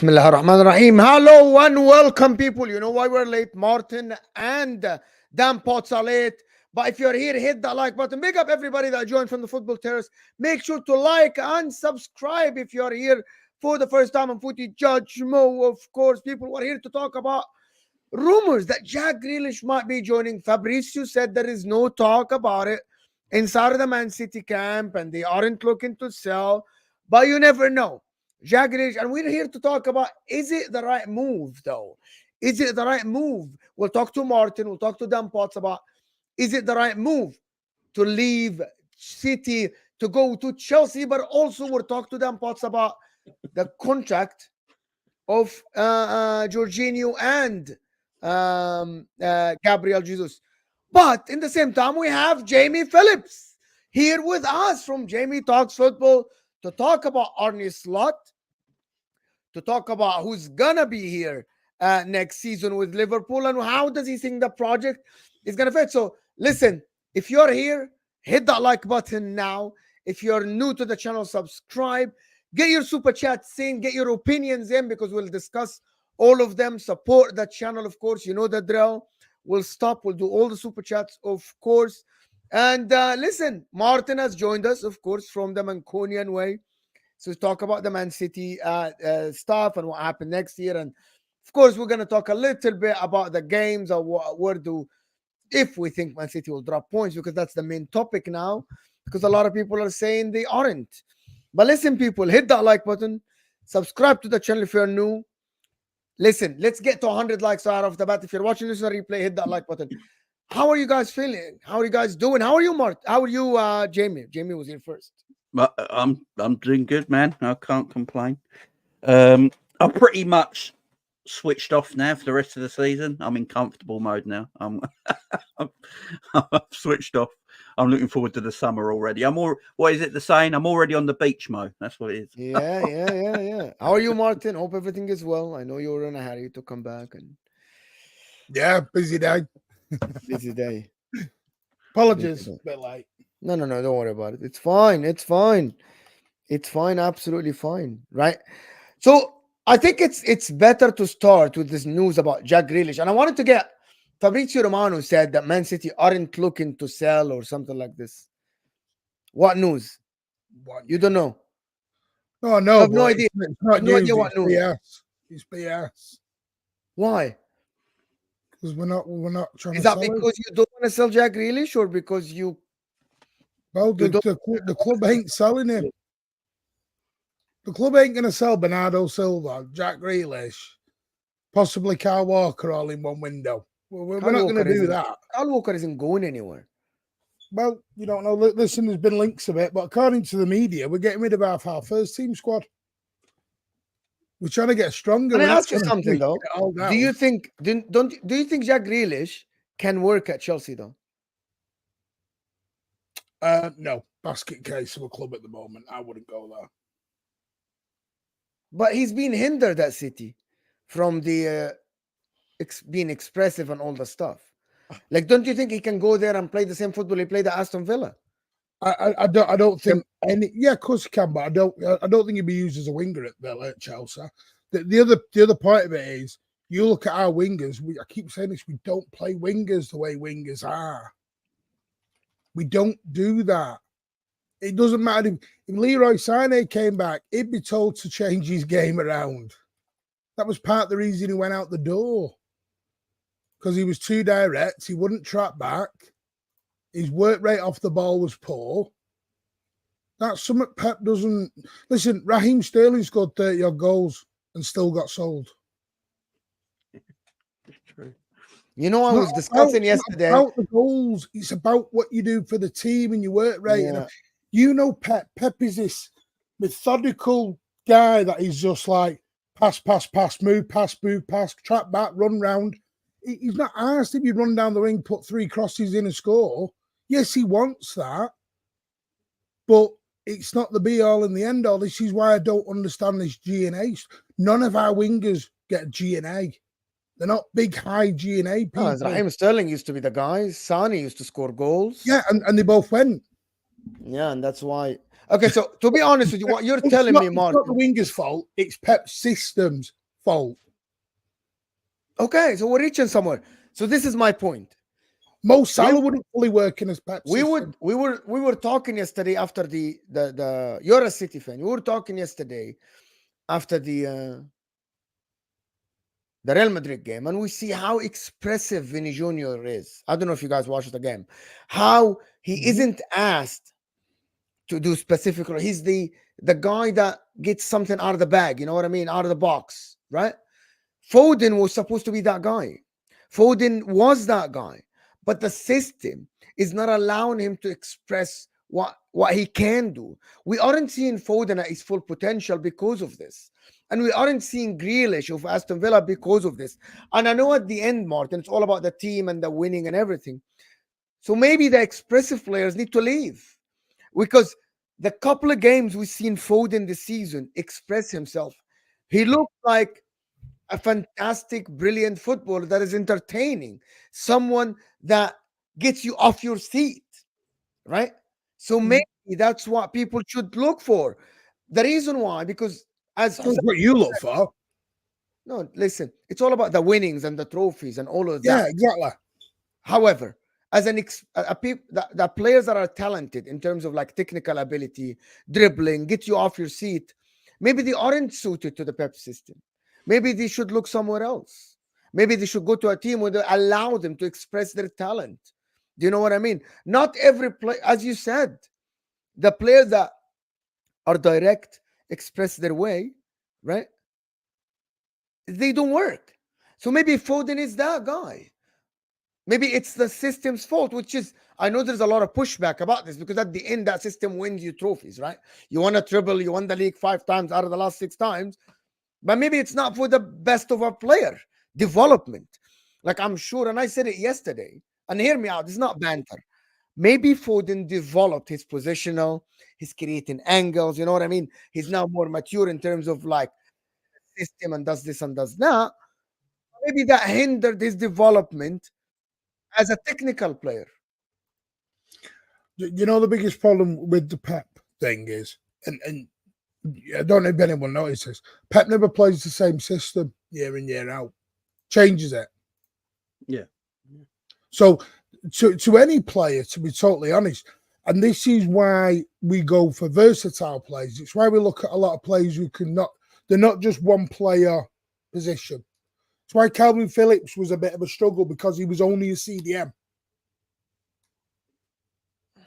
Bismillah ar-Rahman ar-Rahim. Hello and welcome, people. You know why we're late? Martin and Dan Potts are late. But if you're here, hit that like button. Big up everybody that joined from the Football Terrace. Make sure to like and subscribe if you're here for the first time on Footy Judge Mo. Of course, people, we're here to talk about rumors that Jack Grealish might be joining. Fabrizio said there is no talk about it inside of the Man City camp and they aren't looking to sell. But you never know. Jack Grealish, and we're here to talk about, is it the right move, though? Is it the right move? We'll talk to Martin, we'll talk to Dan Potts about, is it the right move to leave City to go to Chelsea? But also we'll talk to Dan Potts about the contract of Jorginho and Gabriel Jesus. But in the same time, we have Jamie Phillips here with us from Jamie Talks Football to talk about Arne Slot, to talk about who's gonna be here next season with Liverpool and how does he think the project is gonna fit. So listen, if you're here, hit that like button now. If you're new to the channel, subscribe. Get your super chats in, get your opinions in, because we'll discuss all of them. Support the channel, of course. You know the drill. We'll do all the super chats, of course. And listen, Martin has joined us, of course, from the Mancunian way. So talk about the Man City stuff and what happened next year. And of course, we're going to talk a little bit about the games or if we think Man City will drop points, because that's the main topic now, because a lot of people are saying they aren't. But listen, people, hit that like button. Subscribe to the channel if you're new. Listen, let's get to 100 likes out of the bat. If you're watching this on replay, hit that like button. How are you guys feeling? How are you guys doing? How are you, Mart? How are you, Jamie? Jamie was here first. I'm doing good, man. I can't complain. I'm pretty much switched off now for the rest of the season. I'm in comfortable mode now. I'm switched off. I'm looking forward to the summer already. What is it the saying? I'm already on the beach, Mo. That's what it is. Yeah. How are you, Martin? Hope everything is well. I know you were in a hurry to come back. Yeah, busy day. Busy day. Apologies, a bit late. No, don't worry about it. It's fine. It's fine, absolutely fine, right? So I think it's better to start with this news about Jack Grealish. And I wanted to get Fabrizio Romano said that Man City aren't looking to sell or something like this. What news? You don't know? No, no. I have no idea. It's not no news, idea what it's news. BS. It's BS. Why? Because we're not trying Is to that sell because you don't want to sell Jack Grealish, or because you? Well, the club ain't selling him. The club ain't going to sell Bernardo Silva, Jack Grealish, possibly Kyle Walker all in one window. We're not going to do that. Kyle Walker isn't going anywhere. Well, you don't know. Listen, there's been links of it, but according to the media, we're getting rid of our first team squad. We're trying to get stronger. Can I ask you something though? Do you think Jack Grealish can work at Chelsea though? No, basket case of a club at the moment. I wouldn't go there. But he's been hindered at City from the being expressive and all the stuff. Like, don't you think he can go there and play the same football he played at Aston Villa? I don't think any. Yeah, of course he can, but I don't think he'd be used as a winger at Villa at Chelsea. The other point of it is, you look at our wingers. I keep saying this: we don't play wingers the way wingers are. We don't do that. It doesn't matter if Leroy Sané came back; he'd be told to change his game around. That was part of the reason he went out the door, because he was too direct. He wouldn't track back. His work rate off the ball was poor. That's something Pep doesn't... Listen, Raheem Sterling scored 30-odd goals and still got sold. It's true. You know, I was discussing yesterday... It's about the goals. It's about what you do for the team and your work rate. Yeah. And you know Pep. Pep is this methodical guy that is just like pass, move, pass, track back, run round. He's not asked if you run down the ring, put 3 crosses in and score. Yes, he wants that, but it's not the be-all and the end-all. This is why I don't understand this G&A. None of our wingers get G&A. They're not big, high G&A people. Raheem Sterling used to be the guy. Sane used to score goals. Yeah, and they both went. Yeah, and that's why. Okay, so to be honest with you, what you're It's telling not, me, it's not the Martin. winger's fault. It's Pep System's fault. Okay, so we're reaching somewhere. So this is my point. Mo Salah wouldn't fully work in his Pep We system. were talking yesterday after the you're a City fan. We were talking yesterday after the Real Madrid game, and we see how expressive Vinny Jr. is. I don't know if you guys watched the game. How he isn't asked to do specific. He's the guy that gets something out of the bag. You know what I mean? Out of the box, right? Foden was supposed to be that guy. Foden was that guy, but the system is not allowing him to express what he can do. We aren't seeing Foden at his full potential because of this. And we aren't seeing Grealish of Aston Villa because of this. And I know at the end, Martin, it's all about the team and the winning and everything. So maybe the expressive players need to leave. Because the couple of games we've seen Foden this season express himself, he looked like a fantastic, brilliant footballer that is entertaining, someone that gets you off your seat, right? So maybe that's what people should look for. The reason why, because as That's what you look for. no, listen, it's all about the winnings and the trophies and all of that. Yeah, exactly. However, as the players that are talented in terms of like technical ability, dribbling, get you off your seat, maybe they aren't suited to the Pep system. Maybe they should look somewhere else. Maybe they should go to a team where they allow them to express their talent. Do you know what I mean? Not every play, as you said, the players that are direct, express their way, right? They don't work. So maybe Foden is that guy. Maybe it's the system's fault, which is, I know there's a lot of pushback about this because at the end, that system wins you trophies, right? You won a treble, you won the league 5 times out of the last 6 times, but maybe it's not for the best of our player development. Like I'm sure, and I said it yesterday, and hear me out, it's not banter. Maybe Foden developed his positional, he's creating angles, you know what I mean? He's now more mature in terms of like system and does this and does that. Maybe that hindered his development as a technical player. You know, the biggest problem with the Pep thing is, and I don't know if anyone notices, Pep never plays the same system year in, year out. Changes it. Yeah. So to any player, to be totally honest, and this is why we go for versatile players. It's why we look at a lot of players who they're not just one player position. It's why Calvin Phillips was a bit of a struggle because he was only a CDM.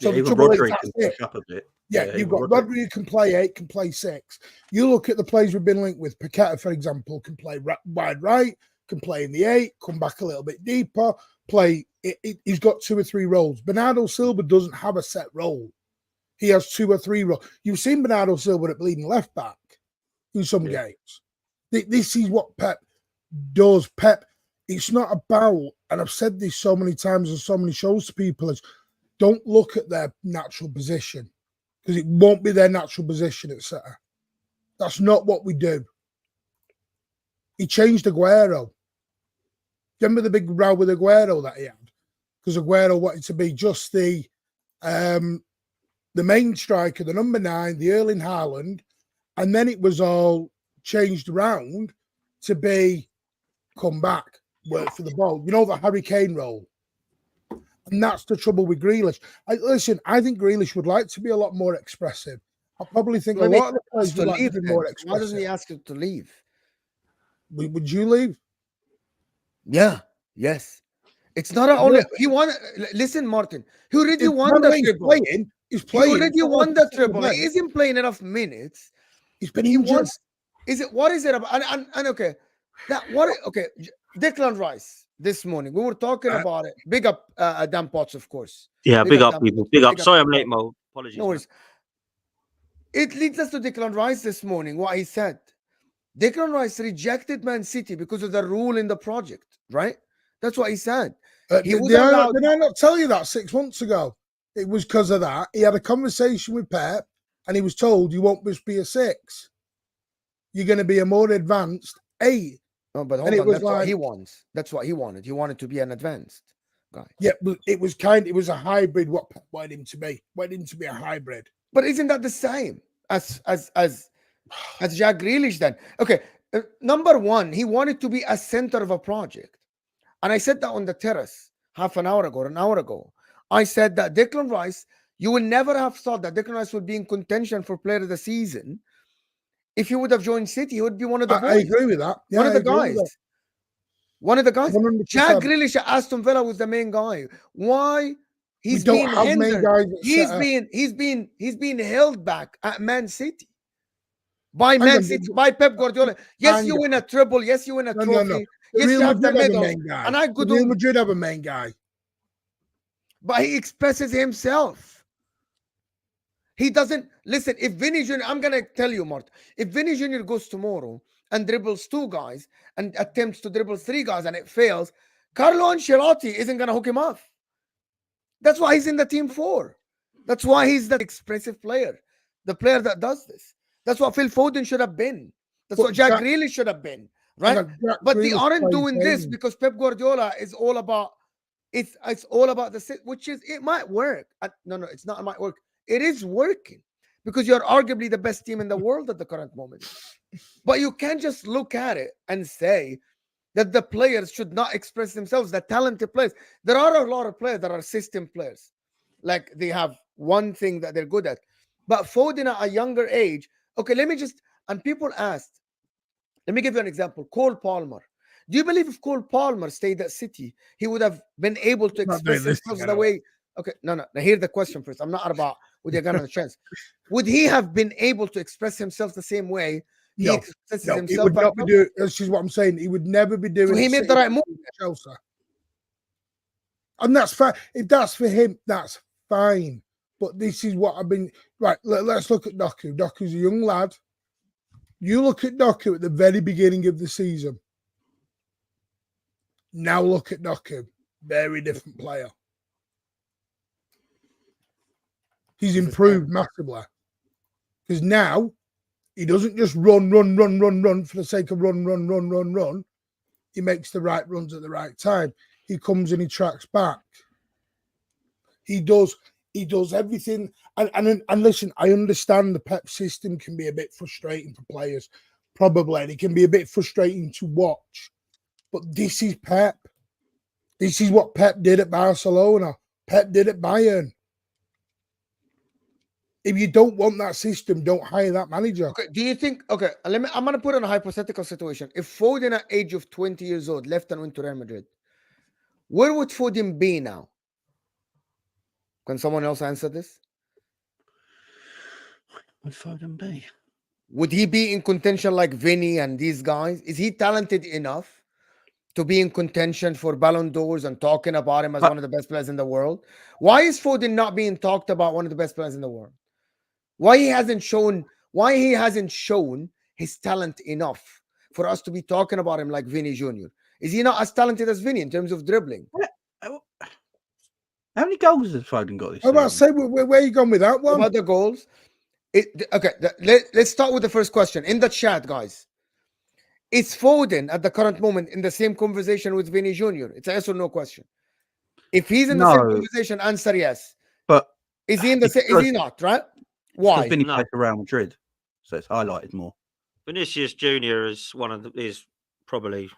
So yeah, the even trouble Rodri is, can pick up a bit. yeah, you've got Rodri who can play 8, can play 6. You look at the players we've been linked with. Paqueta, for example, can play wide right, can play in the 8, come back a little bit deeper, play. He's got 2 or 3 roles. Bernardo Silva doesn't have a set role. He has 2 or 3 roles. You've seen Bernardo Silva at bleeding left back in some games. This is what Pep does. Pep, it's not about, and I've said this so many times on so many shows to people, is don't look at their natural position because it won't be their natural position at centre. That's not what we do. He changed Aguero. Remember the big row with Aguero that he had? Because Aguero wanted to be just the main striker, the number 9, the Erling Haaland, and then it was all changed around to be come back, work for the ball. You know, the Harry Kane role. And that's the trouble with Grealish. I think Grealish would like to be a lot more expressive. I probably think a lot of the players would like to be more expressive. Why doesn't he ask you to leave? Would you leave? Yeah. Yes. It's not only he won. Listen, Martin. He already won the triple. He's playing. He already won the triple. He isn't playing enough minutes. He's been injured. What is it about? And okay, okay. Declan Rice this morning. We were talking about it. Big up Dan Potts, of course. Yeah, big up people. Big up. Sorry I'm late, Mo. Apologies. No worries. It leads us to Declan Rice this morning. What he said. Declan Rice rejected Man City because of the rule in the project, right? That's what he said. Did I not tell you that 6 months ago? It was because of that. He had a conversation with Pep and he was told you won't just be a 6. You're going to be a more advanced 8. No, but hold on. That's what he wants. That's what he wanted. He wanted to be an advanced guy. Yeah, but it was a hybrid what Pep wanted him to be. Wanted him to be a hybrid. But isn't that the same as Jack Grealish then? Okay, number one, he wanted to be a center of a project. And I said that on the terrace half an hour ago, or an hour ago. I said that Declan Rice, you will never have thought that Declan Rice would be in contention for player of the season. If he would have joined City, he would be one of the I agree with that. Yeah, one of the I agree with guys. that. One of the guys. 100%. Jack Grealish at Aston Villa was the main guy. Why? He's don't being have main hindered. guys at He's being held back at Man City. By Hang Man on, City, by Pep Guardiola. Yes, you win a treble. Yes, you win a No, trophy. no. Yes, Real you have the Madrid have a medals. main guy. And I could Real do, Madrid have a main guy. but he expresses himself. He doesn't listen. If Vinny Jr., I'm gonna tell you, Mart, if Vinny Jr. goes tomorrow and dribbles 2 guys and attempts to dribble 3 guys and it fails, Carlo Ancelotti isn't gonna hook him off. That's why he's in the team for. That's why he's the expressive player, the player that does this. That's what Phil Foden should have been. That's what Jack Grealish should have been, right? But they aren't doing this because Pep Guardiola is all about it's all about the, which is, it might work. No, it's not. It might work. It is working because you're arguably the best team in the world at the current moment. But you can't just look at it and say that the players should not express themselves, the talented players. There are a lot of players that are system players. Like they have one thing that they're good at. But Foden at a younger age, okay, and people asked, let me give you an example. Cole Palmer. Do you believe if Cole Palmer stayed at City, he would have been able to express himself the way? Okay, no. Now hear the question first. I'm not about would he have gotten a chance. Would he have been able to express himself the same way he expresses himself? He would not be doing. This is what I'm saying. He would never be doing. So he made the right move. Chelsea. And that's fine. If that's for him, that's fine. But this is what I've been. Right, let's look at Doku. Doku's a young lad. You look at Doku at the very beginning of the season. Now look at Doku. Very different player. He's improved massively. Because now, he doesn't just run for the sake of run. He makes the right runs at the right time. He comes and he tracks back. He does everything. And listen, I understand the Pep system can be a bit frustrating for players. Probably. And it can be a bit frustrating to watch. But this is Pep. This is what Pep did at Barcelona. Pep did at Bayern. If you don't want that system, don't hire that manager. Okay, do you think? Okay, I'm going to put on a hypothetical situation. If Foden at age of 20 years old left and went to Real Madrid, where would Foden be now? Can someone else answer this? Would Foden be? Would he be in contention like Vinny and these guys? Is he talented enough to be in contention for Ballon d'Ors and talking about him as one of the best players in the world? Why is Foden not being talked about one of the best players in the world? Why he hasn't shown his talent enough for us to be talking about him like Vinny Jr.? Is he not as talented as Vinny in terms of dribbling? How many goals has Foden got this season? I was about to say, where are you going with that one? About the goals? Let's start with the first question. In the chat, guys. Is Foden at the current moment in the same conversation with Vinny Jr.? It's a yes or no question. If he's in the same conversation, answer yes. But is he in the same? Is he not? Right? Why? Vinny plays for Real Madrid, so it's highlighted more. Vinicius Junior is probably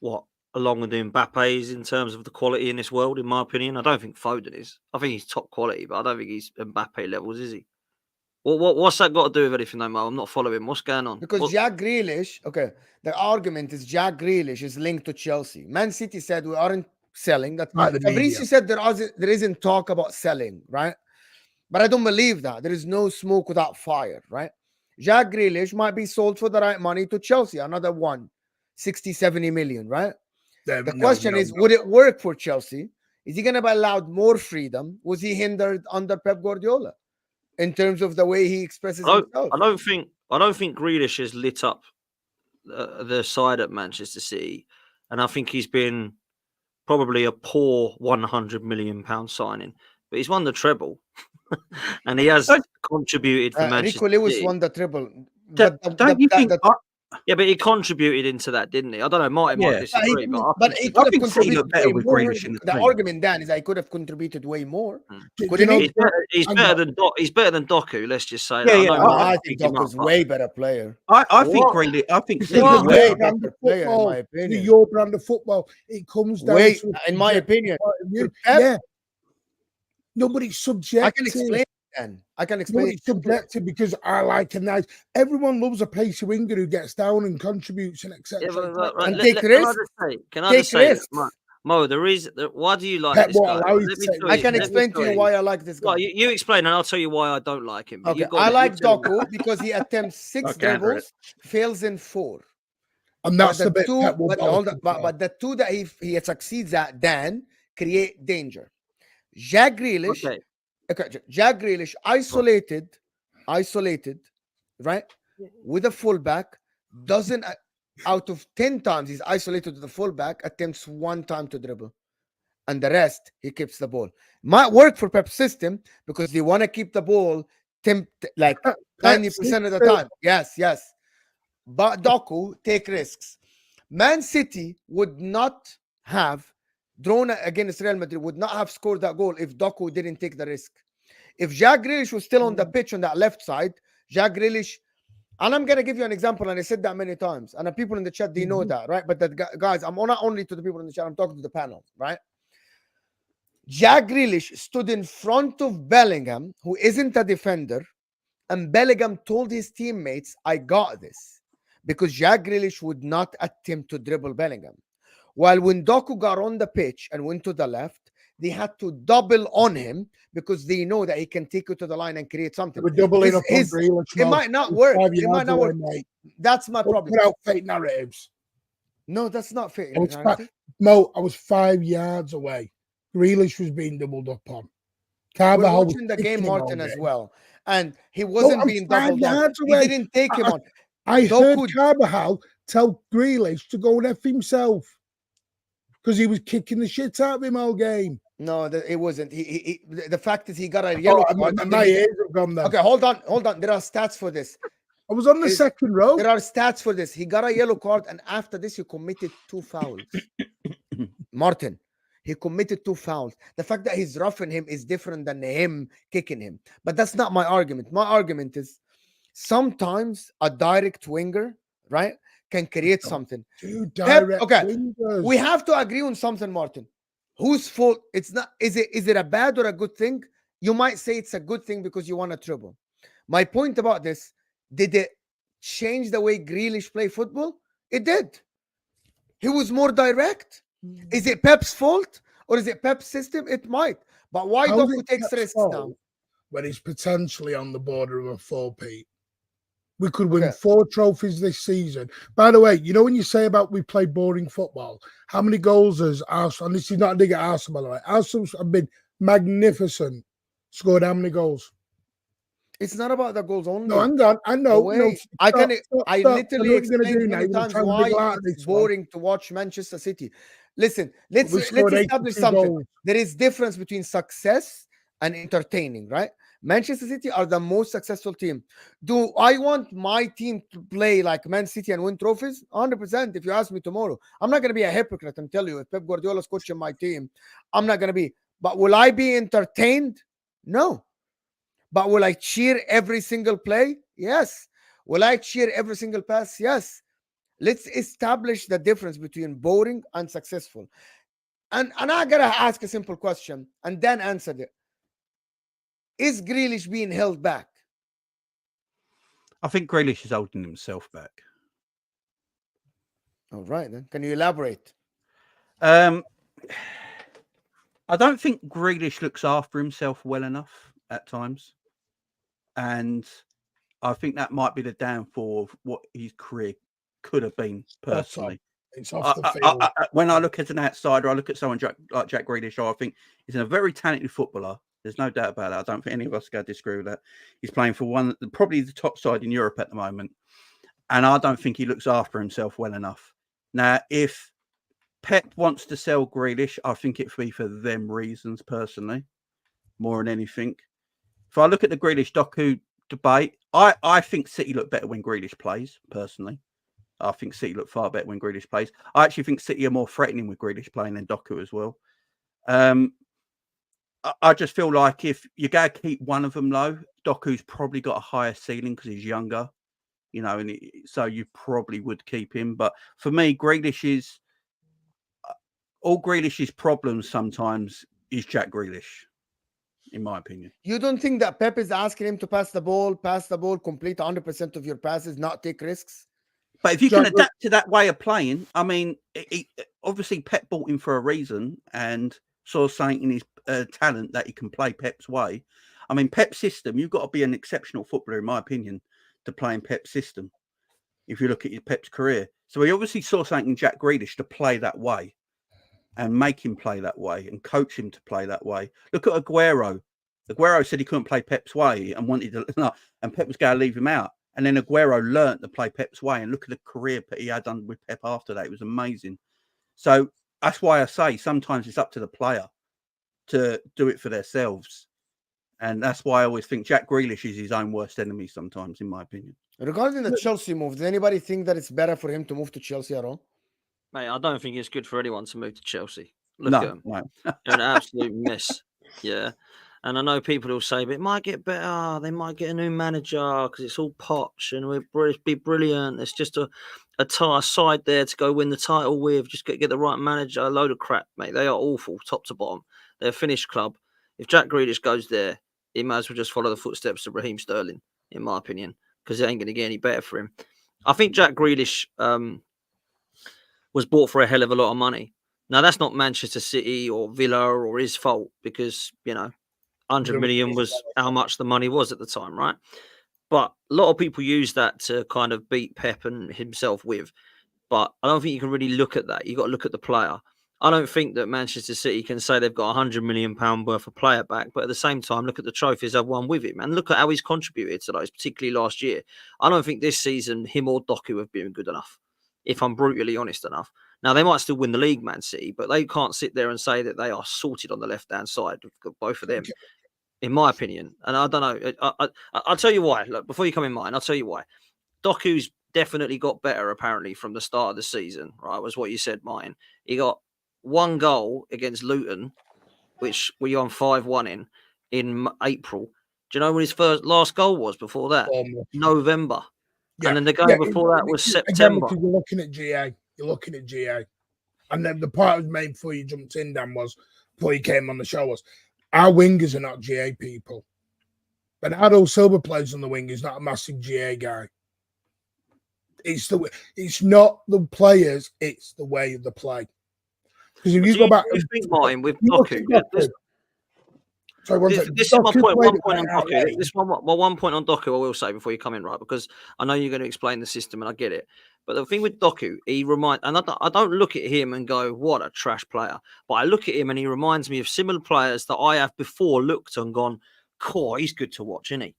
along with the Mbappe's in terms of the quality in this world, in my opinion. I don't think Foden is. I think he's top quality, but I don't think he's Mbappe levels, is he? What's that got to do with anything, though, Mo? I'm not following. What's going on? Because Jack Grealish, okay, the argument is Jack Grealish is linked to Chelsea. Man City said we aren't selling. That Fabrizio said there isn't talk about selling, right? But I don't believe that. There is no smoke without fire, right? Jack Grealish might be sold for the right money to Chelsea, another 60, 70 million, right? The question is, would it work for Chelsea? Is he going to be allowed more freedom? Was he hindered under Pep Guardiola in terms of the way he expresses himself? I don't think Grealish has lit up the side at Manchester City, and I think he's been probably a poor £100 million signing, but he's won the treble, and he has contributed for Manchester Rico Lewis City. won the treble. Don't you think? Yeah, but he contributed into that, didn't he? I don't know. Martin Yeah. might disagree, But he think could have think City contributed looked better way with more. Grealish in the The team. argument, Dan, is I could have contributed way more. Do you Couldn't know he? he's hang better on. than he's better than Doku. Let's just say. Yeah, that. yeah, I know No, Martin I might think pick him Doku's up, but way better player. I think What? Grealish. I think It's City He's not looked way your better. brand better of player, in football. my opinion. Your brand of football. It comes down Way, to in my opinion. point of view. Pep- Yeah. Nobody's I subjective. can explain it, Dan. I can explain Nobody's it. subjective because I like a nice. Everyone loves a pacey winger who gets down and contributes and etc. Yeah, but And let- take let- risks. Can I Take just say this, risks. Mo? The reason why do you like Pep this won't guy? allow you Let to me take tell I you. can let me explain to tell you why I like this guy. Well, you explain, and I'll tell you why I don't like him. But Okay, you got I it. You like tell me. Doku because he attempts 6 I can't read dribbles, fails in 4. And But that's the the bit two, Pep will but, hold on, but the two that he succeeds at, Dan, create danger. Jack Grealish, Okay. Jack Grealish, isolated, right, with a fullback, doesn't out of 10 times he's isolated with the fullback, attempts 1 time to dribble, and the rest he keeps the ball. Might work for Pep system because they want to keep the ball like 90% of the time. Yes. But Doku take risks. Man City would not have drawn against Real Madrid, would not have scored that goal if Doku didn't take the risk. If Jack Grealish was still on the pitch on that left side, Jack Grealish, and I'm going to give you an example, and I said that many times, and the people in the chat, they know that, right? But guys, I'm not only to the people in the chat, I'm talking to the panel, right? Jack Grealish stood in front of Bellingham, who isn't a defender, and Bellingham told his teammates, I got this, because Jack Grealish would not attempt to dribble Bellingham. While when Doku got on the pitch and went to the left, they had to double on him because they know that he can take you to the line and create something. We're doubling up on Grealish. It might not work. It might not work. Mate. That's my problem. Put out fake narratives. No, that's not fake. Mo, I was 5 yards away. Grealish was being doubled up on. Carvajal was watching the game, Martin, as well. And he wasn't being doubled on. He didn't take him on. I heard Carvajal tell Grealish to go and F himself because he was kicking the shit out of him all game. No, it wasn't. The fact is he got a yellow card. My ears have gone there. Okay, hold on. There are stats for this. I was on the second row. There are stats for this. He got a yellow card, and after this, he committed 2 fouls. Martin, he committed 2 fouls. The fact that he's roughing him is different than him kicking him. But that's not my argument. My argument is sometimes a direct winger, right, can create something. Wingers. We have to agree on something, Martin. Whose fault? It's not. Is it a bad or a good thing? You might say it's a good thing because you want a triple. My point about this: did it change the way Grealish play football? It did. He was more direct. Is it Pep's fault or is it Pep's system? It might. But why Doku takes risks now? When he's potentially on the border of a 4-peat. We could win 4 trophies this season. By the way, you know when you say about we play boring football, how many goals has Arsenal, and this is not a dig at Arsenal, by the way, Arsenal have been magnificent. Scored how many goals? It's not about the goals only. No, hang on. I know. I literally explained many times why it's boring to watch Manchester City. Listen, let's establish something. There is difference between success and entertaining, right? Manchester City are the most successful team. Do I want my team to play like Man City and win trophies? 100%. If you ask me tomorrow, I'm not going to be a hypocrite and tell you if Pep Guardiola's coaching my team, I'm not going to be. But will I be entertained? No. But will I cheer every single play? Yes. Will I cheer every single pass? Yes. Let's establish the difference between boring and successful. And I got to ask a simple question and then answer it. Is Grealish being held back? I think Grealish is holding himself back. All right, then. Can you elaborate? I don't think Grealish looks after himself well enough at times. And I think that might be the downfall of what his career could have been personally. It's off the field. When I look at an outsider, I look at someone like Jack Grealish, I think he's a very talented footballer. There's no doubt about that. I don't think any of us are going to disagree with that. He's playing for probably the top side in Europe at the moment. And I don't think he looks after himself well enough. Now, if Pep wants to sell Grealish, I think it'd be for them reasons personally, more than anything. If I look at the Grealish Doku debate, I think City look better when Grealish plays, personally. I think City look far better when Grealish plays. I actually think City are more threatening with Grealish playing than Doku as well. I just feel like if you got to keep one of them low, Doku's probably got a higher ceiling because he's younger, you know, and so you probably would keep him. But for me, all Grealish's problems sometimes is Jack Grealish, in my opinion. You don't think that Pep is asking him to pass the ball, complete 100% of your passes, not take risks? But if you can adapt to that way of playing, I mean, obviously Pep bought him for a reason and saw something in his talent that he can play Pep's way. I mean, Pep system, you've got to be an exceptional footballer, in my opinion, to play in Pep system. If you look at Pep's career. So he obviously saw something in Jack Grealish to play that way and make him play that way and coach him to play that way. Look at Aguero. Aguero said he couldn't play Pep's way and wanted to, and Pep was going to leave him out. And then Aguero learnt to play Pep's way, and look at the career he had done with Pep after that. It was amazing. So that's why I say sometimes it's up to the player to do it for themselves. And that's why I always think Jack Grealish is his own worst enemy sometimes, in my opinion. Regarding the Chelsea move, does anybody think that it's better for him to move to Chelsea at all? Mate, I don't think it's good for anyone to move to Chelsea. Look at them. No. They're an absolute mess. Yeah. And I know people will say, but it might get better. They might get a new manager because it's all Poch and we'll be brilliant. It's just a side there to go win the title with. Just get the right manager. A load of crap, mate. They are awful, top to bottom. They're a finished club. If Jack Grealish goes there, he might as well just follow the footsteps of Raheem Sterling, in my opinion, because it ain't going to get any better for him. I think Jack Grealish was bought for a hell of a lot of money. Now, that's not Manchester City or Villa or his fault because, 100 million was how much the money was at the time, right? But a lot of people use that to kind of beat Pep and himself with. But I don't think you can really look at that. You've got to look at the player. I don't think that Manchester City can say they've got £100 million worth of player back, but at the same time, look at the trophies they've won with him and look at how he's contributed to those, particularly last year. I don't think this season him or Doku have been good enough, if I'm brutally honest enough. Now, they might still win the league, Man City, but they can't sit there and say that they are sorted on the left-hand side, both of them, in my opinion. And I don't know. I'll tell you why. Look, before you come in mine, I'll tell you why. Doku's definitely got better, apparently, from the start of the season, right, was what you said, mine. He got one goal against Luton, which we on 5-1 in April. Do you know when his last goal was before that? November. Yeah. And then the game before that was September. Again, you're looking at GA. And then the part that was made before you jumped in, Dan, was before you came on the show was our wingers are not GA people. Bernardo Silva plays on the wing. He's not a massive GA guy. It's not the players, it's the way of the play. Because if you go back, Martin, with Doku, this is my point. One point on Doku. One point on Doku, I will say before you come in, right? Because I know you're going to explain the system, and I get it. But the thing with Doku, I don't look at him and go, "What a trash player." But I look at him, and he reminds me of similar players that I have before looked and gone, "Cool, he's good to watch, isn't he?"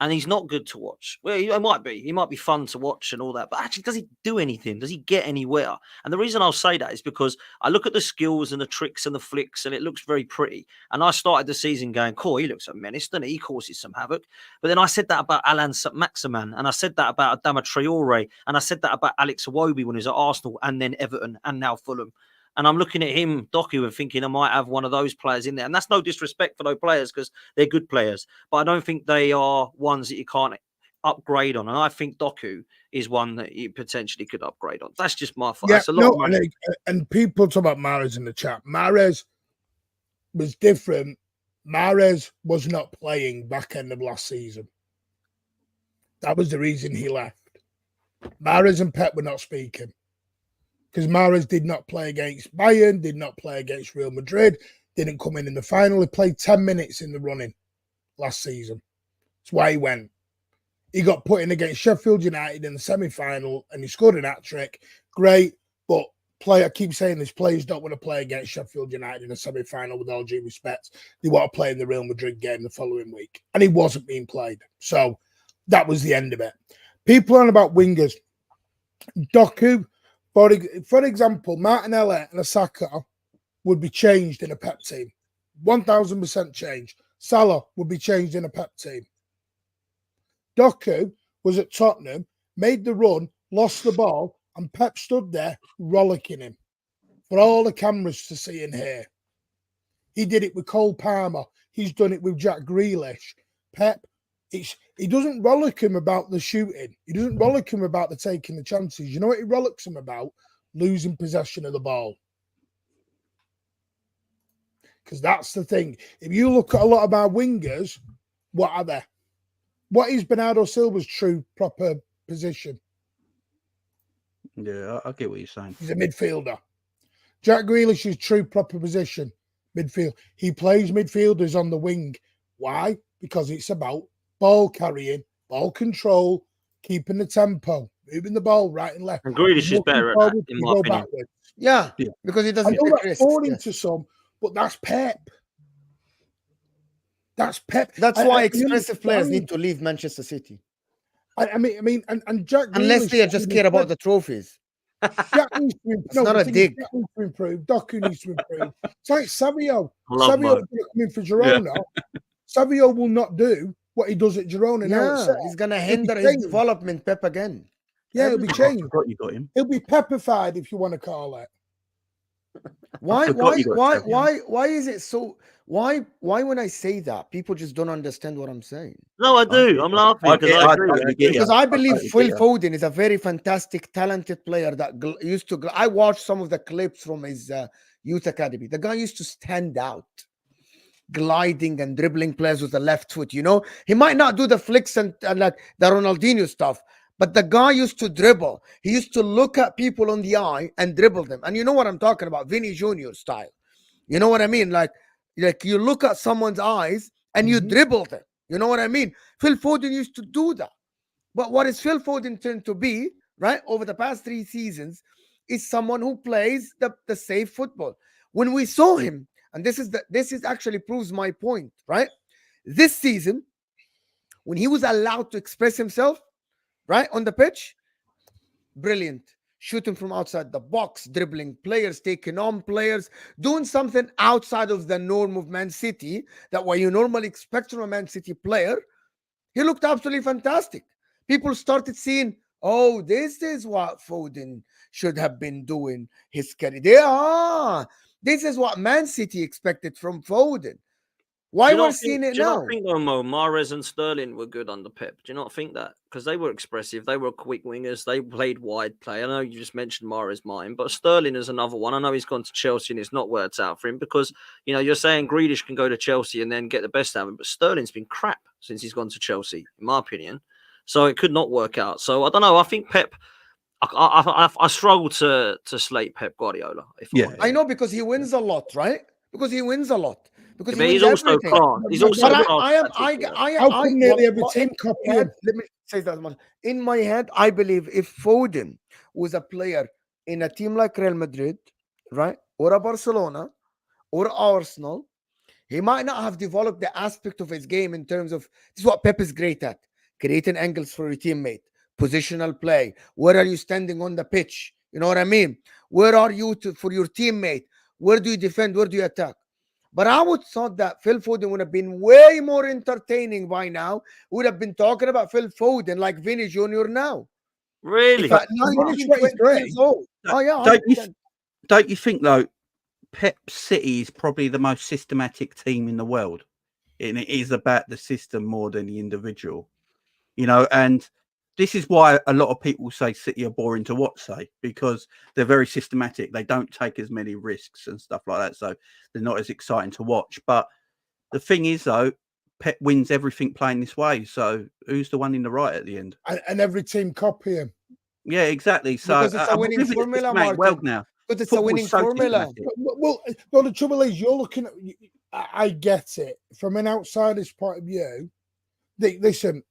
And he's not good to watch. Well, he might be. He might be fun to watch and all that. But actually, does he do anything? Does he get anywhere? And the reason I'll say that is because I look at the skills and the tricks and the flicks, and it looks very pretty. And I started the season going, cool, he looks a menace, doesn't he? He causes some havoc. But then I said that about Alan Maximan, and I said that about Adama Traore, and I said that about Alex Iwobi when he was at Arsenal, and then Everton, and now Fulham. And I'm looking at him, Doku, and thinking I might have one of those players in there. And that's no disrespect for those players because they're good players. But I don't think they are ones that you can't upgrade on. And I think Doku is one that you potentially could upgrade on. That's just my thought. Yeah, that's a lot of money. And people talk about Mahrez in the chat. Mahrez was different. Mahrez was not playing back end of last season. That was the reason he left. Mahrez and Pep were not speaking. Because Mahrez did not play against Bayern, did not play against Real Madrid, didn't come in the final. He played 10 minutes in the running last season. That's why he went. He got put in against Sheffield United in the semi-final and he scored an hat-trick. Great, but I keep saying this, players don't want to play against Sheffield United in the semi-final with all due respect. They want to play in the Real Madrid game the following week. And he wasn't being played. So that was the end of it. People on about wingers. Doku, for example, Martinelli and Asaka would be changed in a Pep team. 1,000% changed. Salah would be changed in a Pep team. Doku was at Tottenham, made the run, lost the ball, and Pep stood there rollicking him for all the cameras to see and hear. He did it with Cole Palmer. He's done it with Jack Grealish. Pep, he doesn't rollick him about the shooting. He doesn't rollick him about the taking the chances. You know what he rollicks him about? Losing possession of the ball. Because that's the thing. If you look at a lot of our wingers, what are they? What is Bernardo Silva's true, proper position? Yeah, I get what you're saying. He's a midfielder. Jack Grealish's true, proper position, midfield. He plays midfielders on the wing. Why? Because it's about ball carrying, ball control, keeping the tempo, moving the ball right and left. And Grealish is better at that, in my opinion. Backwards. Yeah, Yeah. because he I doesn't know take that's risks. falling Yes. to some, but that's Pep. That's Pep. That's why I expressive players understand. need to leave Manchester City. I mean, and Jack Unless Grealish they just care about the trophies. Jack needs to improve. It's not a dig. Jack needs to improve. Doku needs to improve. It's like Savio. I love Savio's Mo. going to come in for Girona. Savio will not do what he does at Girona now. Yeah, It's set. he's gonna It'll be hinder his changed. development, Pep, again. Yeah, it'll be I changed. forgot you got him. He'll be peppified, if you want to call it. Why forgot you got Savio. why is it so why when I say that people just don't understand what I'm saying? No, I do. I'm laughing because I agree. totally get you. Because I believe totally Phil get you. Foden is a very fantastic, talented player that used to. I watched some of the clips from his youth academy. The guy used to stand out, gliding and dribbling players with the left foot. You know, he might not do the flicks and like the Ronaldinho stuff, but the guy used to dribble. He used to look at people on the eye and dribble them. And you know what I'm talking about, Vinny Jr. style. You know what I mean? Like you look at someone's eyes and you dribble them. You know what I mean? Phil Foden used to do that. But what is Phil Foden turned to be, right, over the past 3 seasons, is someone who plays the safe football. When we saw him, and this is actually proves my point, right? This season, when he was allowed to express himself, right, on the pitch, brilliant. Shooting from outside the box, dribbling players, taking on players, doing something outside of the norm of Man City, that what you normally expect from a Man City player. He looked absolutely fantastic. People started seeing, oh, this is what Foden should have been doing his career. This is what Man City expected from Foden. Why we're seeing it do you now? not think, though, Mo, Mahrez and Sterling were good under Pep? Do you not think that? Because they were expressive. They were quick wingers. They played wide play. I know you just mentioned Mahrez mine, but Sterling is another one. I know he's gone to Chelsea and it's not worked out for him because, you know, you're saying Grealish can go to Chelsea and then get the best out of him, but Sterling's been crap since he's gone to Chelsea, in my opinion. So it could not work out. So I don't know. I think Pep... I struggle to slate Pep Guardiola. I know, because he wins a lot, right? Because he wins a lot. Because but he he's wins also everything. class. He's also But class. How come nearly every team copy him? Let me say that much. In my head, I believe if Foden was a player in a team like Real Madrid, right, or a Barcelona, or Arsenal, he might not have developed the aspect of his game in terms of, this is what Pep is great at, creating angles for your teammate, positional play. Where are you standing on the pitch? You know what I mean? Where are you for your teammate? Where do you defend? Where do you attack? But I would thought that Phil Foden would have been way more entertaining by now. Would have been talking about Phil Foden like Vinny Jr. now. Really? If at 19, 20 years old. Oh yeah. Don't you think though, Pep City is probably the most systematic team in the world, and it is about the system more than the individual, you know. And this is why a lot of people say City are boring to watch, say, because they're very systematic. They don't take as many risks and stuff like that, so they're not as exciting to watch. But the thing is, though, Pep wins everything playing this way. So who's the one in the right at the end? And every team copy him. Yeah, exactly. So because it's a winning formula, Martin. Well, now. But it's a winning formula. Well, the trouble is, you're looking at. I get it from an outsider's point of view. Listen.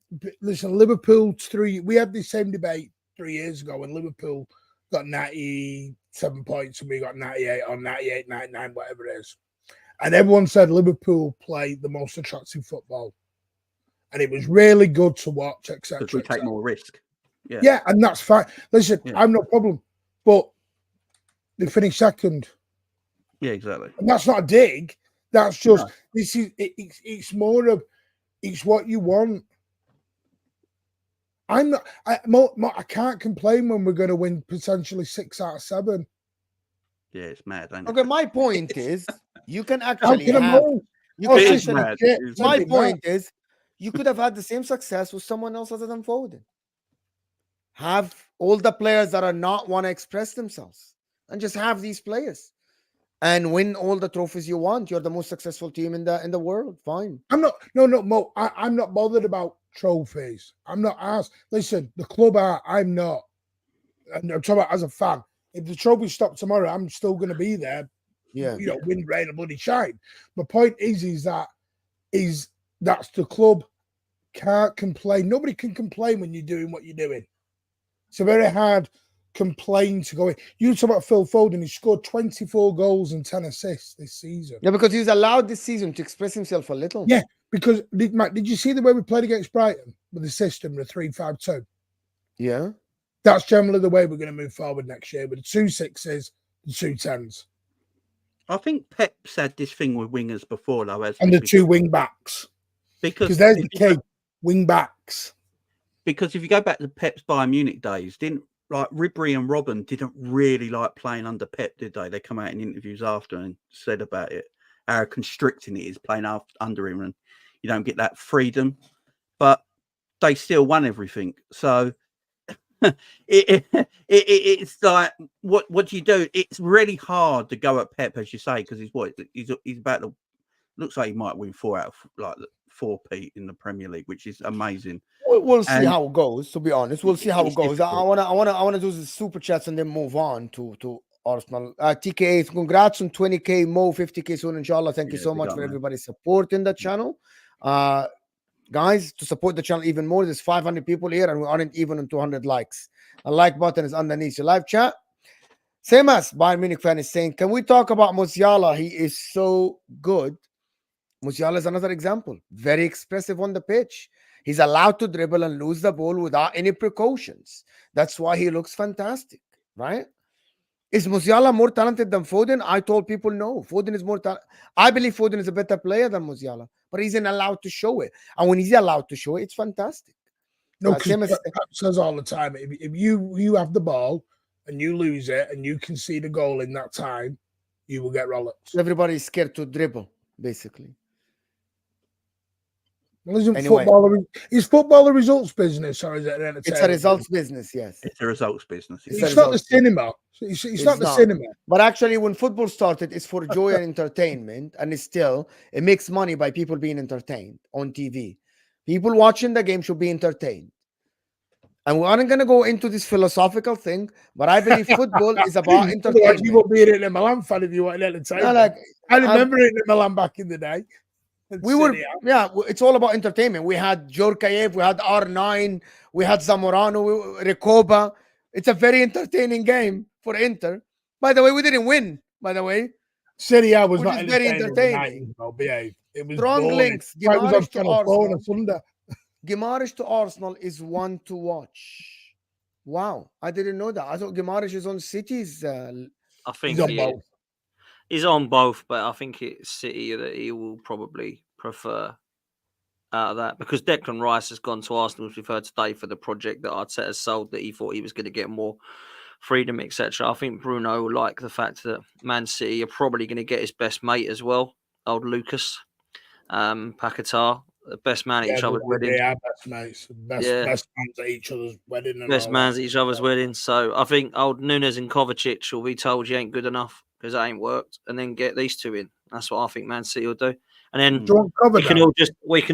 Liverpool 3. We had the same debate 3 years ago when Liverpool got 97 points and we got 98 or 98, 99, whatever it is, and everyone said Liverpool played the most attractive football, and it was really good to watch, etc. Because we take more risk. Yeah, and that's fine. Listen, I'm no problem, but they finished second. Yeah, exactly. And that's not a dig. That's just this is. It's more of it's what you want. I'm not. I can't complain when we're going to win potentially 6 out of 7. Yeah, it's mad, ain't it? Okay, my point is you can How actually can I have. moan? You Oh, can It is system actually. mad. shit. It is Send My it back. point is you could have had the same success with someone else other than Foden. Have all the players that are not want to express themselves, and just have these players and win all the trophies you want. You're the most successful team in the world. Fine. I'm not. No, Mo. I'm not bothered about trophies. I'm not asked. Listen, the club are. I'm not. And I'm talking about as a fan. If the trophy stop tomorrow, I'm still going to be there. Yeah. You know, wind, rain, or bloody shine. My point is that's the club can't complain. Nobody can complain when you're doing what you're doing. It's a very hard complaint to go in. You talk about Phil Foden. He scored 24 goals and 10 assists this season. Yeah, because he's allowed this season to express himself a little. Yeah, because Matt, did you see the way we played against Brighton with the system, the 3-5-2? Yeah. That's generally the way we're going to move forward next year with the 2 6s, the 2 10s, I think Pep's had this thing with wingers before, though, hasn't and he? the 2 wing backs. Because there's the key, wing backs. Because if you go back to Pep's Bayern Munich days, didn't like Ribery and Robben didn't really like playing under Pep, did they? They come out in interviews after and said about it, how constricting it is playing under him, and you don't get that freedom. But they still won everything. So it's like, what do you do? It's really hard to go at Pep, as you say, because he's about to. Looks like he might win 4 out of like 4 Pete in the Premier League, which is amazing. We'll see how it goes. To be honest, we'll see how it it's goes. I wanna do the super chats and then move on to Arsenal. TK, congrats on 20k, Mo 50k soon, inshallah. Thank you so much for everybody's support in the channel. Guys, to support the channel even more, there's 500 people here and we aren't even on 200 likes. A like button is underneath your live chat. Same as Bayern Munich fan is saying, can we talk about Musiala? He is so good. Musiala is another example. Very expressive on the pitch. He's allowed to dribble and lose the ball without any precautions. That's why he looks fantastic, right? Is Musiala more talented than Foden? I told people no. Foden is more talented. I believe Foden is a better player than Musiala, but he's not allowed to show it. And when he's allowed to show it, it's fantastic. No, because Pep says all the time, if you have the ball and you lose it and you concede a goal in that time, you will get rollups. Everybody's scared to dribble, basically. Well, is football a results business or is it an entertainment? It's a results business, yes. It's a results business. It's not the cinema. It's not the cinema. But actually, when football started, it's for joy and entertainment, and it makes money by people being entertained on TV. People watching the game should be entertained. And we aren't going to go into this philosophical thing, but I believe football is about entertainment. You won't be in a Milan fan if you want entertainment. I remember it in Milan back in the day. It's all about entertainment. We had Jorginho, we had R9, we had Zamorano, Recoba. It's a very entertaining game for Inter. By the way, we didn't win. By the way, Serie A was not very entertaining. It was strong boring. links. Guimaraes to Arsenal is one to watch. Wow, I didn't know that. I thought Guimaraes is on City's. I think he's on both, but I think it's City that he will probably prefer out of that, because Declan Rice has gone to Arsenal, as we've heard today, for the project that Arteta sold, that he thought he was going to get more freedom, etc. I think Bruno will like the fact that Man City are probably going to get his best mate as well, old Lucas Paquetá, the best man at each other's wedding. Yeah, best mates, best mans at each other's wedding. Best mans at each other's wedding. So I think old Nunes and Kovacic will be told you ain't good enough because that ain't worked, and then get these two in. That's what I think Man City will do. And then we can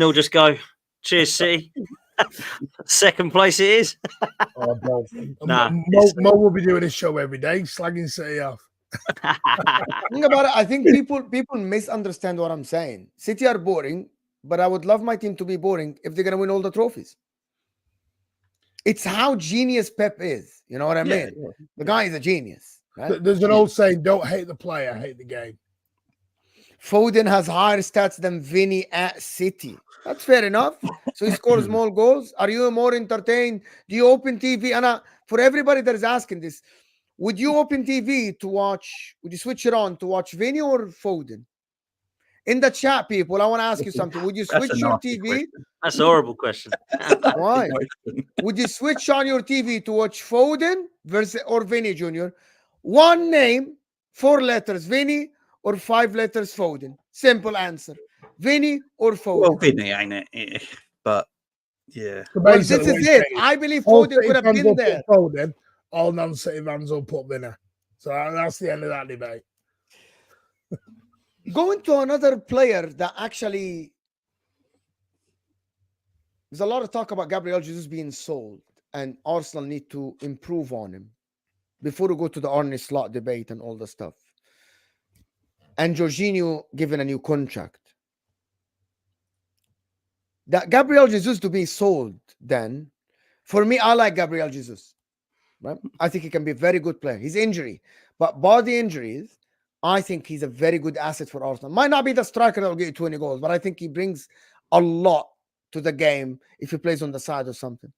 all just go, cheers, City. Second place it is. Mo will be doing this show every day, slagging City off. Think about it. I think people misunderstand what I'm saying. City are boring, but I would love my team to be boring if they're going to win all the trophies. It's how genius Pep is. You know what I mean? Yeah. The guy is a genius. Right? There's an old saying, don't hate the player, hate the game. Foden has higher stats than Vinny at City. That's fair enough. So he scores more goals. Are you more entertained? Do you open TV? And for everybody that is asking this, would you open TV to watch? Would you switch it on to watch Vinny or Foden? In the chat, people, I want to ask you something. Would you That's switch a your nasty TV? question. That's a horrible question. Why? Question. Would you switch on your TV to watch Foden versus or Vinny Jr.? One name, 4 letters, Vinny, or 5 letters, Foden. Simple answer. Vinny or Foden. Well, Vinny, ain't it? Yeah. But yeah. So Well, this basically, is it. I believe all Foden City could have fans been will there. put Foden, all non-City fans will put Vinny. So that's the end of that debate. Going to another player that actually, there's a lot of talk about Gabriel Jesus being sold, and Arsenal need to improve on him before we go to the Arne Slot debate and all the stuff. And Jorginho given a new contract. That Gabriel Jesus to be sold, then, for me, I like Gabriel Jesus. Right? I think he can be a very good player. His injury, but body injuries, I think he's a very good asset for Arsenal. Might not be the striker that will get you 20 goals, but I think he brings a lot to the game if he plays on the side or something.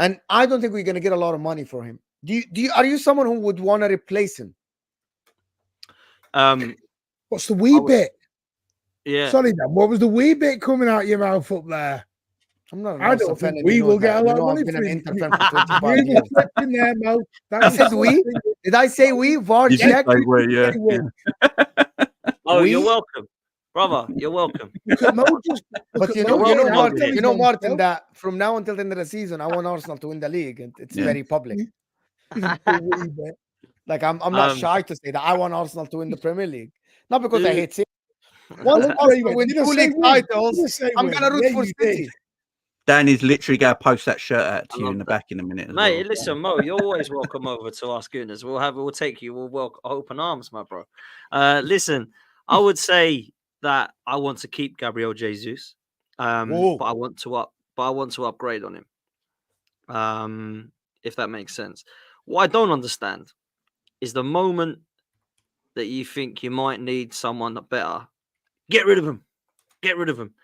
And I don't think we're going to get a lot of money for him. Are you someone who would want to replace him? What's the wee bit? Yeah. Sorry, Dan. What was the wee bit coming out your mouth up there? I'm not an I Arsenal don't fan, think and we you know will get that. a lot of I've money been for an him. Inter fan for 25 Really years. slipped in there, Mo. I said we. Did I say we? VAR You did check. say we, yeah. Oh, you're We- welcome, brother. You're welcome. Look at Mo just. But at you Mo know, getting out Martin, of his own Martin, self. that from now until the end of the season, I want Arsenal to win the league, and it's Yeah. very public. The wee bit. Like I'm not shy to say that I want Arsenal to win the Premier League, not because I Dude. hate City. Once look where you Arsenal went. win Did I 2 say league win? titles, Did I say I'm win? gonna root Yeah, for you City. did. Dan is literally going to post that shirt out to you love in the that. back in a minute as Mate, well. listen, Mo, you're always welcome over to our Schooners. We'll take you. We'll welcome open arms, my bro. Listen, I would say that I want to keep Gabriel Jesus, but I want to upgrade on him. If that makes sense. What I don't understand is the moment that you think you might need someone better, get rid of him. Get rid of him.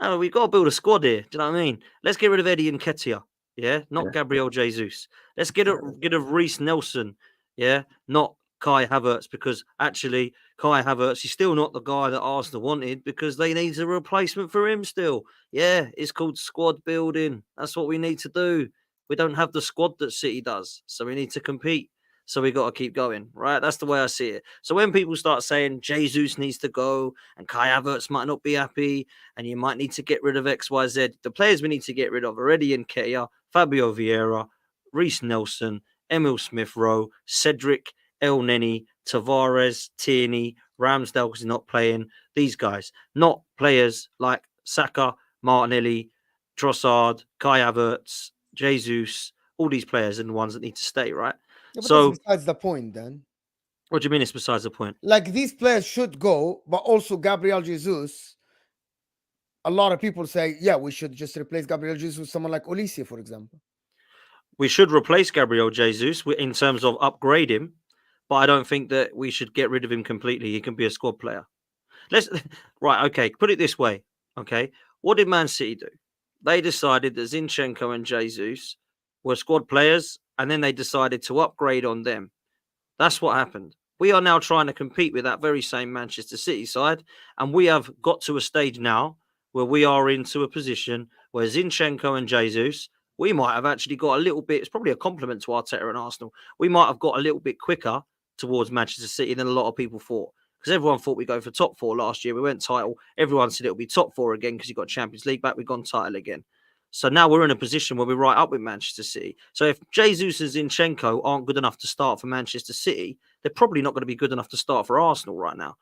No, we've got to build a squad here. Do you know what I mean? Let's get rid of Eddie Nketiah. Yeah, not Gabriel Jesus. Let's get rid of Reece Nelson. Yeah, not Kai Havertz, because actually Kai Havertz is still not the guy that Arsenal wanted, because they need a replacement for him still. Yeah, it's called squad building. That's what we need to do. We don't have the squad that City does, so we need to compete. So we got to keep going, right? That's the way I see it. So when people start saying Jesus needs to go and Kai Havertz might not be happy and you might need to get rid of X, Y, Z, the players we need to get rid of are Eddie Nketiah, Fabio Vieira, Reece Nelson, Emil Smith-Rowe, Cedric, El Neni, Tavares, Tierney, Ramsdale because he's not playing. These guys, not players like Saka, Martinelli, Trossard, Kai Havertz, Jesus. All these players are the ones that need to stay, right? Yeah, but So that's besides the point, then. What do you mean it's besides the point? Like these players should go, but also Gabriel Jesus. A lot of people say, yeah, we should just replace Gabriel Jesus with someone like Olise, for example. We should replace Gabriel Jesus in terms of upgrade him, but I don't think that we should get rid of him completely. He can be a squad player. Right, okay, put it this way, okay? What did Man City do? They decided that Zinchenko and Jesus were squad players, and then they decided to upgrade on them. That's what happened. We are now trying to compete with that very same Manchester City side, and we have got to a stage now where we are into a position where Zinchenko and Jesus, we might have actually got a little bit, it's probably a compliment to Arteta and Arsenal, we might have got a little bit quicker towards Manchester City than a lot of people thought. Because everyone thought we'd go for top 4 last year. We went title. Everyone said it'll be top 4 again because you got Champions League back. We've gone title again. So now we're in a position where we're right up with Manchester City. So if Jesus and Zinchenko aren't good enough to start for Manchester City, they're probably not going to be good enough to start for Arsenal right now.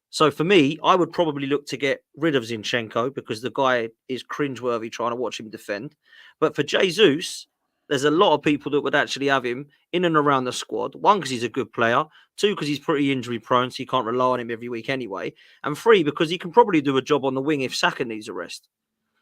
So for me, I would probably look to get rid of Zinchenko because the guy is cringeworthy trying to watch him defend. But for Jesus, there's a lot of people that would actually have him in and around the squad. 1, because he's a good player. 2, because he's pretty injury prone, so you can't rely on him every week anyway. And 3, because he can probably do a job on the wing if Saka needs a rest.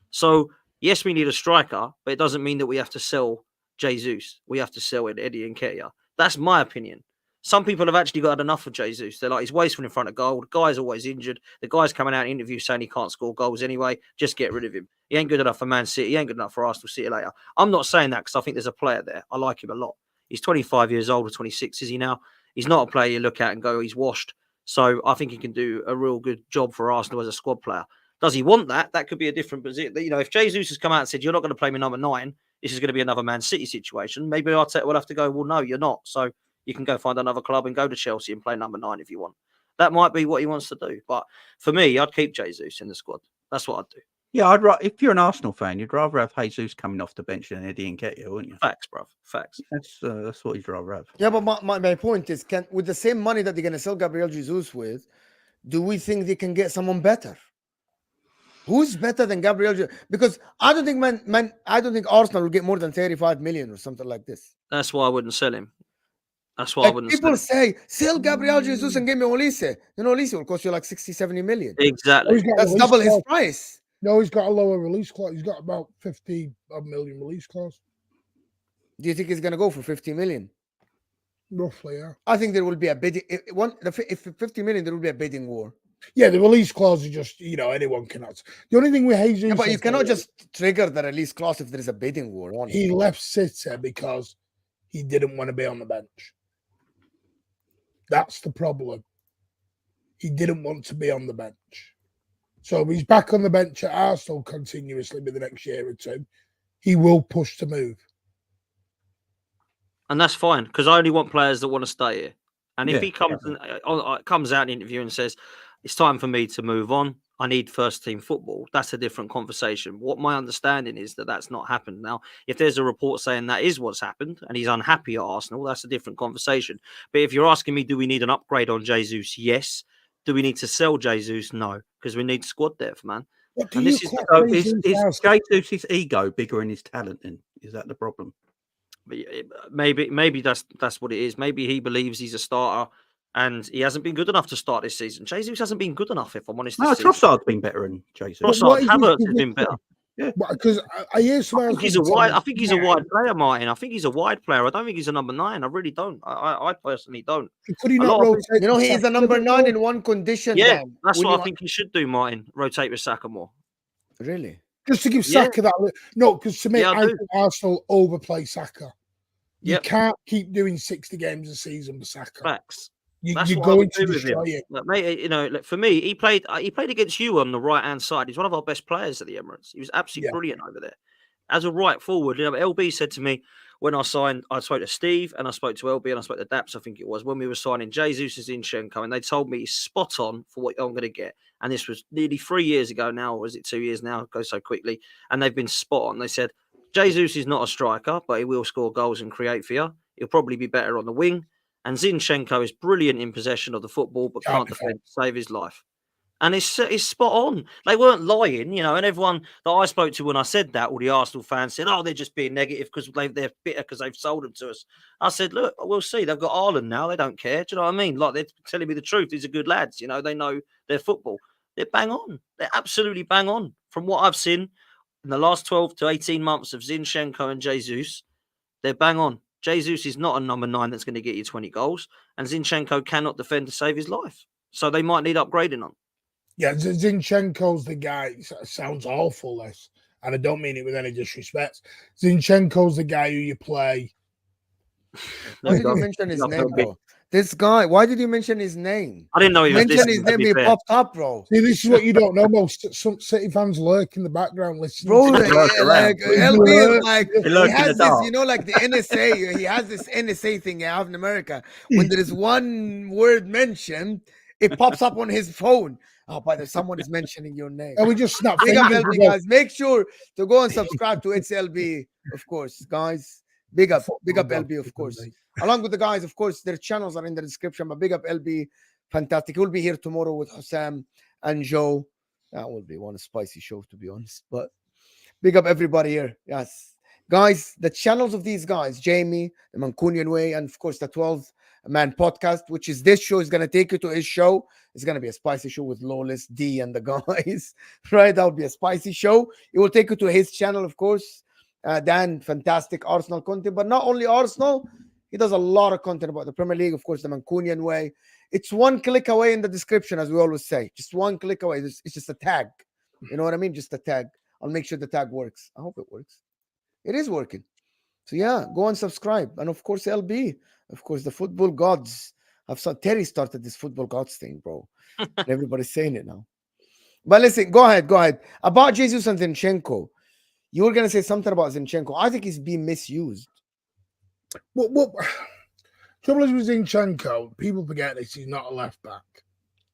So yes, we need a striker, but it doesn't mean that we have to sell Jesus. We have to sell Eddie Nketiah. That's my opinion. Some people have actually got enough of Jesus. They're like, he's wasteful in front of goal. The guy's always injured. The guy's coming out in interviews saying he can't score goals anyway. Just get rid of him. He ain't good enough for Man City. He ain't good enough for Arsenal. See you later. I'm not saying that because I think there's a player there. I like him a lot. He's 25 years old or 26, is he now? He's not a player you look at and go, he's washed. So I think he can do a real good job for Arsenal as a squad player. Does he want that? That could be a different position. You know, if Jesus has come out and said, you're not going to play me number 9, this is going to be another Man City situation, maybe Arteta will have to go, well, no, you're not. So you can go find another club and go to Chelsea and play number 9 if you want. That might be what he wants to do. But for me, I'd keep Jesus in the squad. That's what I'd do. Yeah, if you're an Arsenal fan, you'd rather have Jesus coming off the bench than Eddie Nketiah, wouldn't you? Facts, bruv. Facts. That's what you'd rather have. Yeah, but my point is, with the same money that they're going to sell Gabriel Jesus with, do we think they can get someone better? Who's better than Gabriel Jesus? Because I don't think I don't think Arsenal will get more than 35 million or something like this. That's why I wouldn't sell him. That's why I wouldn't people sell him. say, sell Gabriel Jesus and give me Olise. You know, Olise will cost you like 60, 70 million. Exactly. That's double his price. No, he's got a lower release clause. He's got about 50 million release clause. Do you think he's going to go for 50 million? Roughly, yeah. I think there will be a bidding. If 50 million, there will be a bidding war. Yeah, the release clause is just, anyone cannot. The only thing with Jesus... Yeah, but you cannot just trigger the release clause if there is a bidding war on it. He left City because he didn't want to be on the bench. That's the problem. He didn't want to be on the bench. So if he's back on the bench at Arsenal continuously for the next year or two, he will push to move. And that's fine, because I only want players that want to stay here. And if he comes comes out in an interview and says, it's time for me to move on, I need first team football, that's a different conversation. What my understanding is that that's not happened. Now, if there's a report saying that is what's happened and he's unhappy at Arsenal, that's a different conversation. But if you're asking me, do we need an upgrade on Jesus? Yes. Do we need to sell Jesus? No, because we need squad depth, man. And this is Jesus' ego bigger than his talent? Then is that the problem? Maybe that's what it is. Maybe he believes he's a starter, and he hasn't been good enough to start this season. Jesus hasn't been good enough, if I'm honest. No, Trossard's been better than Jesus. Havertz has been better. Yeah, because I hear I think he's a wide player, Martin. I think he's a wide player. I don't think he's a number 9. I really don't. I personally don't. Could he not rotate? You know, he is a number 9 in one condition. Yeah, that's what I think he should do, Martin. Rotate with Saka more. Really? Just to give Saka that. No, because to me, I think Arsenal overplay Saka. You can't keep doing 60 games a season with Saka. Facts. You're going to destroy it. Like, mate, for me, he played against you on the right-hand side. He's one of our best players at the Emirates. He was absolutely brilliant over there. As a right forward, LB said to me when I signed, I spoke to Steve and I spoke to LB and I spoke to Daps, I think it was, when we were signing Jesus and Zinchenko, and they told me he's spot on for what I'm going to get. And this was nearly 3 years ago now, or is it 2 years now? It goes so quickly. And they've been spot on. They said, Jesus is not a striker, but he will score goals and create for you. He'll probably be better on the wing. And Zinchenko is brilliant in possession of the football, but can't defend to save his life. And it's spot on. They weren't lying, and everyone that I spoke to when I said that, all the Arsenal fans said, oh, they're just being negative because they're bitter because they've sold them to us. I said, look, we'll see. They've got Ireland now. They don't care. Do you know what I mean? Like, they're telling me the truth. These are good lads. They know their football. They're bang on. They're absolutely bang on. From what I've seen in the last 12 to 18 months of Zinchenko and Jesus, they're bang on. Jesus is not a number 9 that's going to get you 20 goals, and Zinchenko cannot defend to save his life. So they might need upgrading on. Yeah, Zinchenko's the guy. It sounds awful, this, and I don't mean it with any disrespect. Zinchenko's the guy who you play. Why did you mention his name, bro? This guy, why did you mention his name? I didn't know he was mentioned his name. He popped up, bro. See, this is what you don't know. Most some City fans lurk in the background listening. Bro, LB, like he has this, like the NSA. He has this NSA thing you have in America. When there is one word mentioned, it pops up on his phone. Oh, by the way, someone is mentioning your name. And we just snap. Big up LB, guys. Make sure to go and subscribe to It's LB, of course, guys. Big up LB, of course. Along with the guys, of course, their channels are in the description. But big up LB, fantastic. He'll be here tomorrow with HUSAM and Joe. That will be one spicy show, to be honest. But big up everybody here. Yes, guys, the channels of these guys, Jamie, the Mancunian Way, and of course the 12-man podcast, which is this show, is going to take you to his show. It's going to be a spicy show with Lawless, D, and the guys. Right? That will be a spicy show. It will take you to his channel, of course. Dan, fantastic Arsenal content, but not only Arsenal. He does a lot of content about the Premier League, of course, the Mancunian Way. It's one click away in the description, as we always say. Just one click away. It's just a tag. You know what I mean? Just a tag. I'll make sure the tag works. I hope it works. It is working. So, yeah, go and subscribe. And, of course, LB. Of course, the football gods. I've saw Terry started this football gods thing, bro. And everybody's saying it now. But listen, go ahead. About Jesus and Zinchenko, you were gonna say something about Zinchenko. I think he's being misused. What trouble is with Zinchenko, people forget this, he's not a left back.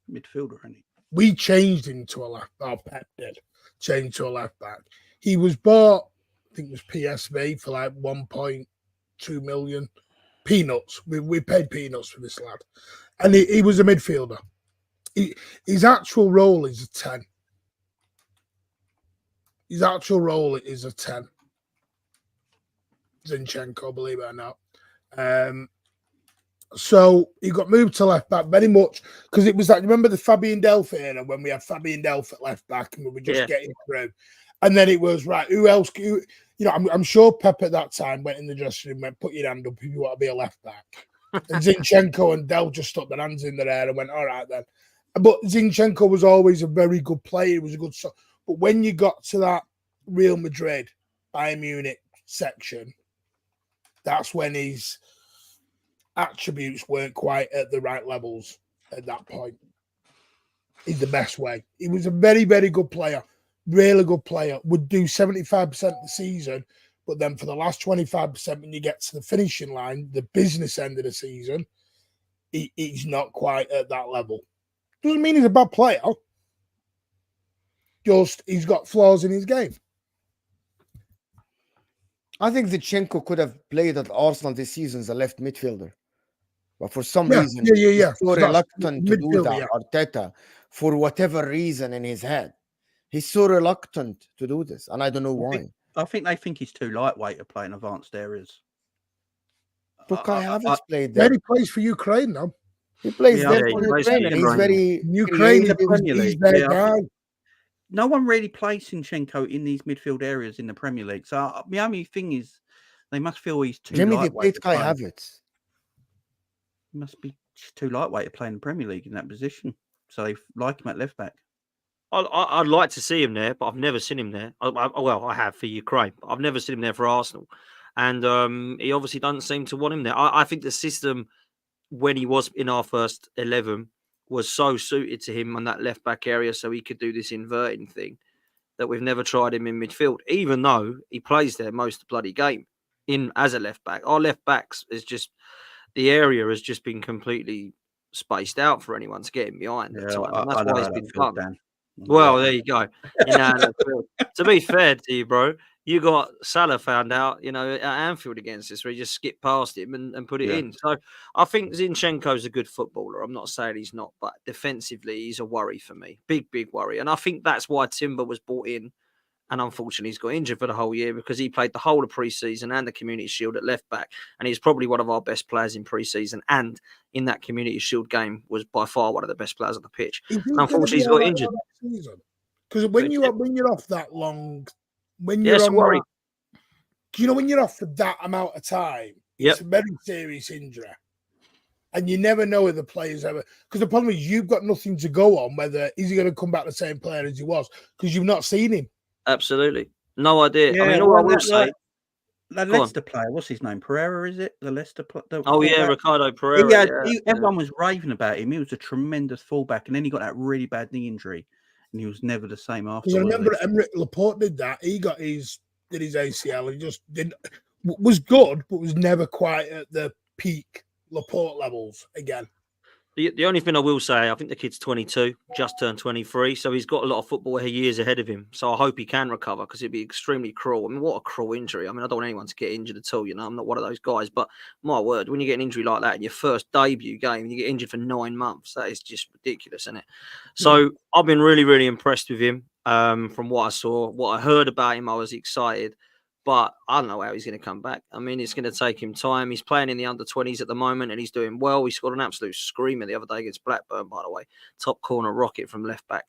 Midfielder, isn't he? We changed him to a left back. Pep did change to a left back. He was bought, I think it was PSV for like 1.2 million. Peanuts. We paid peanuts for this lad. And he was a midfielder. His actual role is a 10. His actual role is a 10. Zinchenko, believe it or not. So he got moved to left back very much because it was like, remember the Fabian Delph era when we had Fabian Delph at left back and we were just getting through. And then it was, right, who else? I'm sure Pep at that time went in the dressing room and went, put your hand up if you want to be a left back. And Zinchenko and Delph just stuck their hands in the air and went, all right then. But Zinchenko was always a very good player. He was a good shot. But when you got to that Real Madrid, Bayern Munich section, that's when his attributes weren't quite at the right levels at that point. Is the best way. He was a very, very good player. Really good player. Would do 75% of the season, but then for the last 25%, when you get to the finishing line, the business end of the season, he's not quite at that level. Doesn't mean he's a bad player. Just he's got flaws in his game. I think Zinchenko could have played at Arsenal this season as a left midfielder. But for some reason, he's so reluctant to do that, Arteta, for whatever reason in his head. He's so reluctant to do this, and I don't know why. I think they think he's too lightweight to play in advanced areas. But Kai Havertz played there. He plays for Ukraine now. He plays there for Ukraine, and he's very Ukraine in the Premier League. No one really plays Zinchenko in these midfield areas in the Premier League. So the only thing is, they must feel he's too lightweight. They played Kai Havertz. He must be too lightweight to play in the Premier League in that position. So they like him at left back. I'd like to see him there, but I've never seen him there. I have for Ukraine, but I've never seen him there for Arsenal. And he obviously doesn't seem to want him there. I think the system, when he was in our first 11, was so suited to him on that left back area, so he could do this inverting thing, that we've never tried him in midfield, even though he plays there most of the bloody game in as a left back. Our left backs is just, the area has just been completely spaced out for anyone to get him behind. That's why he's been done. Well, there you go. To be fair to you, bro, you got Salah found out, at Anfield against us, where he just skipped past him and put it in. So I think Zinchenko's a good footballer. I'm not saying he's not, but defensively, he's a worry for me. Big, big worry. And I think that's why Timber was brought in. And unfortunately, he's got injured for the whole year because he played the whole of pre-season and the Community Shield at left back. And he's probably one of our best players in pre-season. And in that Community Shield game was by far one of the best players on the pitch. Unfortunately, he's got injured. Because when you're off that long, when you're on worry. When you're off for that amount of time, it's a very serious injury. And you never know if the player's ever, because the problem is you've got nothing to go on whether is he going to come back the same player as he was because you've not seen him. Absolutely. No idea. Yeah, I mean, all I will say. The Leicester player, what's his name? Pereira, is it? The Leicester player? Ricardo Pereira. Everyone was raving about him. He was a tremendous fullback, and then he got that really bad knee injury, and he was never the same after. I remember Emerick Laporte did that. He got did his ACL and just was good, but was never quite at the peak Laporte levels again. The only thing I will say, I think the kid's 22, just turned 23, so he's got a lot of football years ahead of him. So I hope he can recover because it'd be extremely cruel. I mean, what a cruel injury. I mean, I don't want anyone to get injured at all, I'm not one of those guys. But my word, when you get an injury like that in your first debut game and you get injured for 9 months, that is just ridiculous, isn't it? So I've been really, really impressed with him from what I saw. What I heard about him, I was excited. But I don't know how he's going to come back. I mean, it's going to take him time. He's playing in the under-20s at the moment, and he's doing well. He scored an absolute screamer the other day against Blackburn, by the way. Top corner rocket from left back.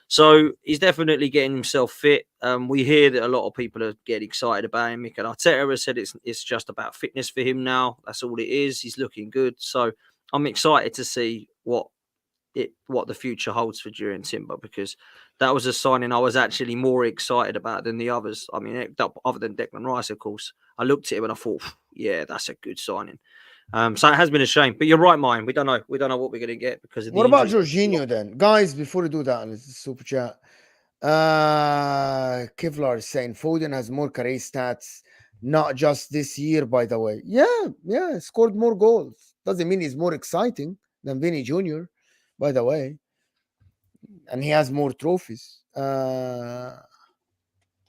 So he's definitely getting himself fit. We hear that a lot of people are getting excited about him. Mikel Arteta has said it's just about fitness for him now. That's all it is. He's looking good. So I'm excited to see what the future holds for Jurriën Timber, because that was a signing I was actually more excited about than the others. I mean, other than Declan Rice, of course. I looked at him and I thought, yeah, that's a good signing. So it has been a shame. But you're right, Mine. We don't know. We don't know what we're going to get because of the What about injuries. Jorginho then, guys? Before we do that, let's super chat. Kevlar is saying Foden has more career stats, not just this year, by the way. Yeah, scored more goals. Doesn't mean he's more exciting than Vinny Jr., by the way. And he has more trophies.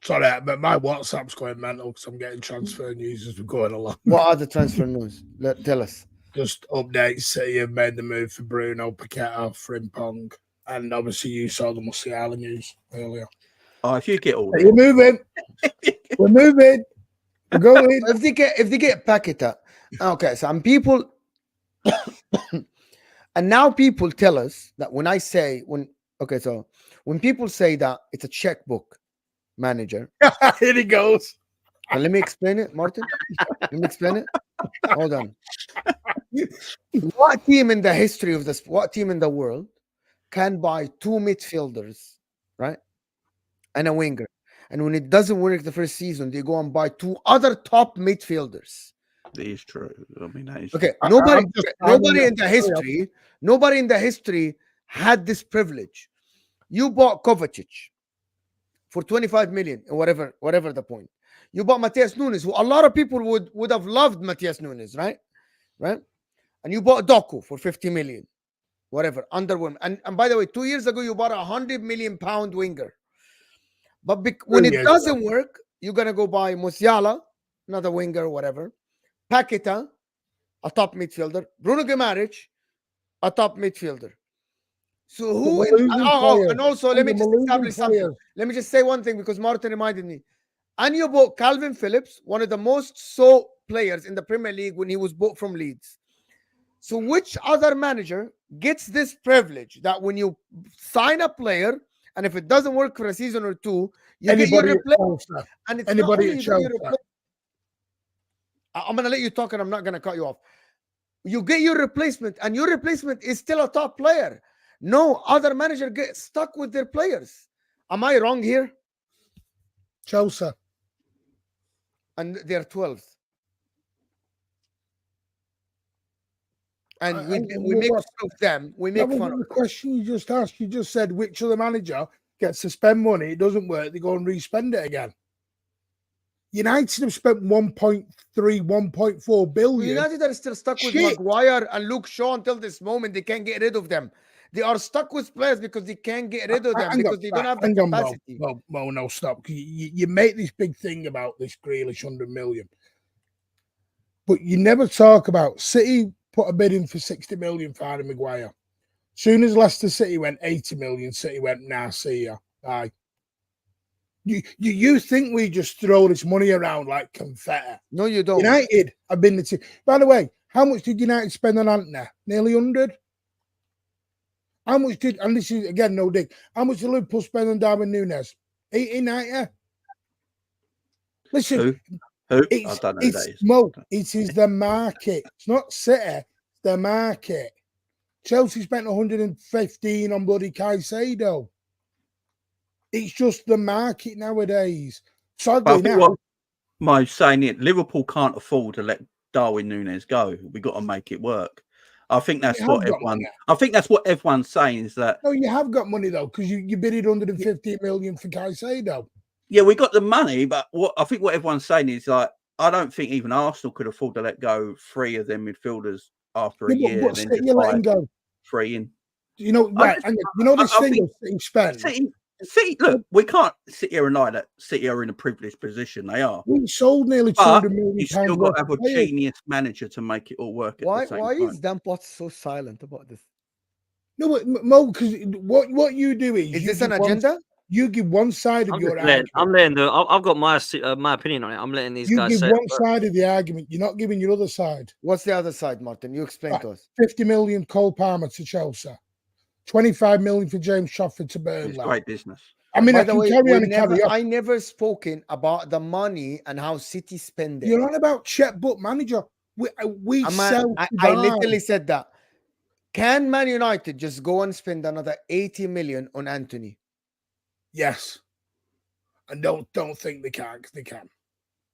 Sorry, but my WhatsApp's going mental because I'm getting transfer news as we're going along. What are the transfer news? Tell us. Just updates. City have made the move for Bruno, Paqueta, Frimpong, and obviously you saw the Musiala news earlier. Oh, if you get all We're moving. We're moving. We're going. If they get Paqueta, okay, some people and now people tell us that when people say that it's a checkbook manager. Here he goes. And let me explain it, Martin. Let me explain it. Hold on. What team in the history of this? What team in the world can buy 2 midfielders, right, and a winger? And when it doesn't work the first season, they go and buy 2 other top midfielders. That is true. I mean, that is Okay. true. Nobody in the history had this privilege. You bought Kovacic for 25 million or whatever the point. You bought Matheus Nunes, who a lot of people would have loved Matheus Nunes, right? And you bought Doku for 50 million, whatever, underwhelmed. And by the way, 2 years ago, you bought a 100 million pound winger. But when it doesn't work, you're going to go buy Musiala, another winger, whatever. Paqueta, a top midfielder. Bruno Guimaraes, a top midfielder. So who? And also, let me just establish something. Let me just say one thing because Martin reminded me. And you bought Calvin Phillips, one of the most sought players in the Premier League when he was bought from Leeds. So which other manager gets this privilege that when you sign a player and if it doesn't work for a season or 2, you get your replacement? And it's anybody at Chelsea. I'm going to let you talk and I'm not going to cut you off. You get your replacement and your replacement is still a top player. No other manager gets stuck with their players. Am I wrong here? Chelsea. And they're 12th. And we make fun of them. We make fun of the question you just asked. You just said which other manager gets to spend money. It doesn't work. They go and re-spend it again. United have spent 1.3, 1.4 billion. United are still stuck with Maguire and Luke Shaw until this moment. They can't get rid of them. They are stuck with players because they can't get rid of them because they don't have the capacity. No, stop. You make this big thing about this Grealish 100 million. But you never talk about City put a bid in for 60 million for Harry Maguire. Soon as Leicester City went 80 million, City went, nah, see ya. Bye. You think we just throw this money around like confetti? No, you don't. United have been the team. By the way, how much did United spend on Antony? Nearly 100. How much did, and this is again no dig, how much did Liverpool spend on Darwin Núñez? 80, 90? Listen, Who? I don't know who that is. Mo, it is the market. It's not City, it's the market. Chelsea spent 115 on bloody Caicedo. It's just the market nowadays. Sadly now, my saying it, Liverpool can't afford to let Darwin Núñez go. We got to make it work. I think that's what everyone. I think that's what everyone's saying is that. No, you have got money though because you bidded 115 million for Caicedo. Yeah, we got the money, but what everyone's saying is like I don't think even Arsenal could afford to let go 3 of them midfielders after a year. But then you let him go 3 in. You know, right? You know this thing City spent. See, look, we can't sit here and lie that City are in a privileged position. They are. We sold nearly 200 million. You still got to have a genius manager to make it all work. Why is Dan Potts so silent about this? No, but Mo, because what you do is this an agenda? You give one side of your argument. I've got my opinion on it. I'm letting these guys say you give one side of the argument. You're not giving your other side. What's the other side, Martin? You explain to us. 50 million Cole Palmer to Chelsea. 25 million for James Trafford to Burnley. It's great business. I mean, I never spoken about the money and how City spend it. You're on about checkbook manager. We sell. I literally said that. Can Man United just go and spend another 80 million on Anthony? Yes. And don't think they can't. They can.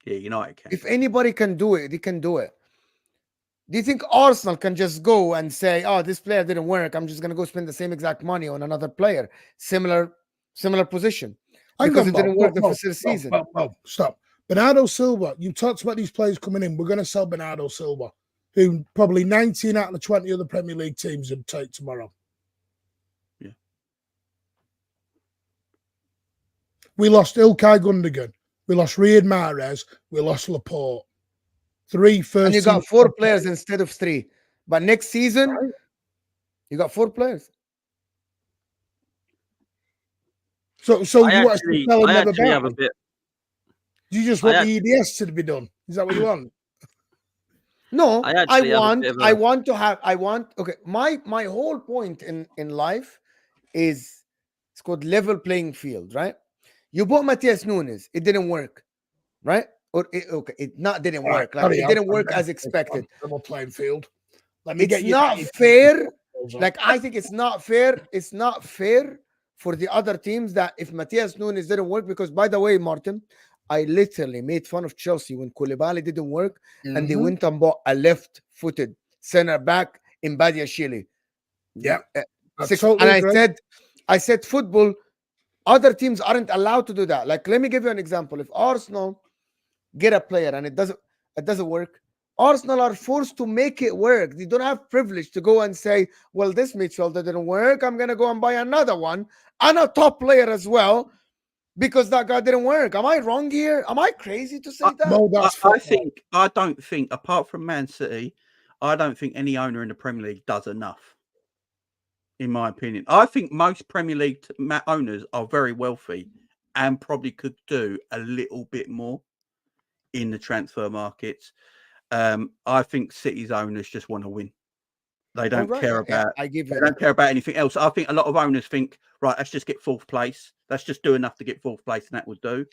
Yeah, United can. If anybody can do it, they can do it. Do you think Arsenal can just go and say, "Oh, this player didn't work. I'm just going to go spend the same exact money on another player, similar position, Hang because on, it didn't Mo, work the Mo, first season?" Mo, stop. Bernardo Silva, you talked about these players coming in. We're going to sell Bernardo Silva, who probably 19 out of the 20 other Premier League teams would take tomorrow. Yeah. We lost Ilkay Gundogan. We lost Riyad Mahrez. We lost Laporte. 3 first And you team got 4 players instead of 3. But next season, Right. you got 4 players. So you want us to sell and I never actually buy? have a bit. You just want the EDS to be done? Is that what you want? No, I actually have a bit of a- okay, my whole point in life is, it's called level playing field, right? You bought Matias Nunes, it didn't work, right? Or it not didn't Right, work. Like, sorry, it didn't I'm work ready as for expected. level playing field. Let me It's get you. not fair. Like, I think it's not fair. It's not fair for the other teams that if Matias Nunes didn't work, because, by the way, Martin, I literally made fun of Chelsea when Koulibaly didn't work, and they went and bought a left-footed center back in Badiashile. Yeah, I And totally agree. I said football, other teams aren't allowed to do that. Like, let me give you an example. If Arsenal get a player and it doesn't work, Arsenal are forced to make it work. They don't have privilege to go and say, well, this midfielder didn't work, I'm gonna go and buy another one and a top player as well because that guy didn't work. Am I wrong here? Am I crazy to say that? No, that's I don't think, apart from Man City, I don't think any owner in the Premier League does enough. In my opinion, I think most Premier League owners are very wealthy and probably could do a little bit more in the transfer markets. I think City's owners just want to win. They don't care about. I give you They that. don't care about anything else. I think a lot of owners think, right, let's just get 4th place. Let's just do enough to get 4th place, and that will do.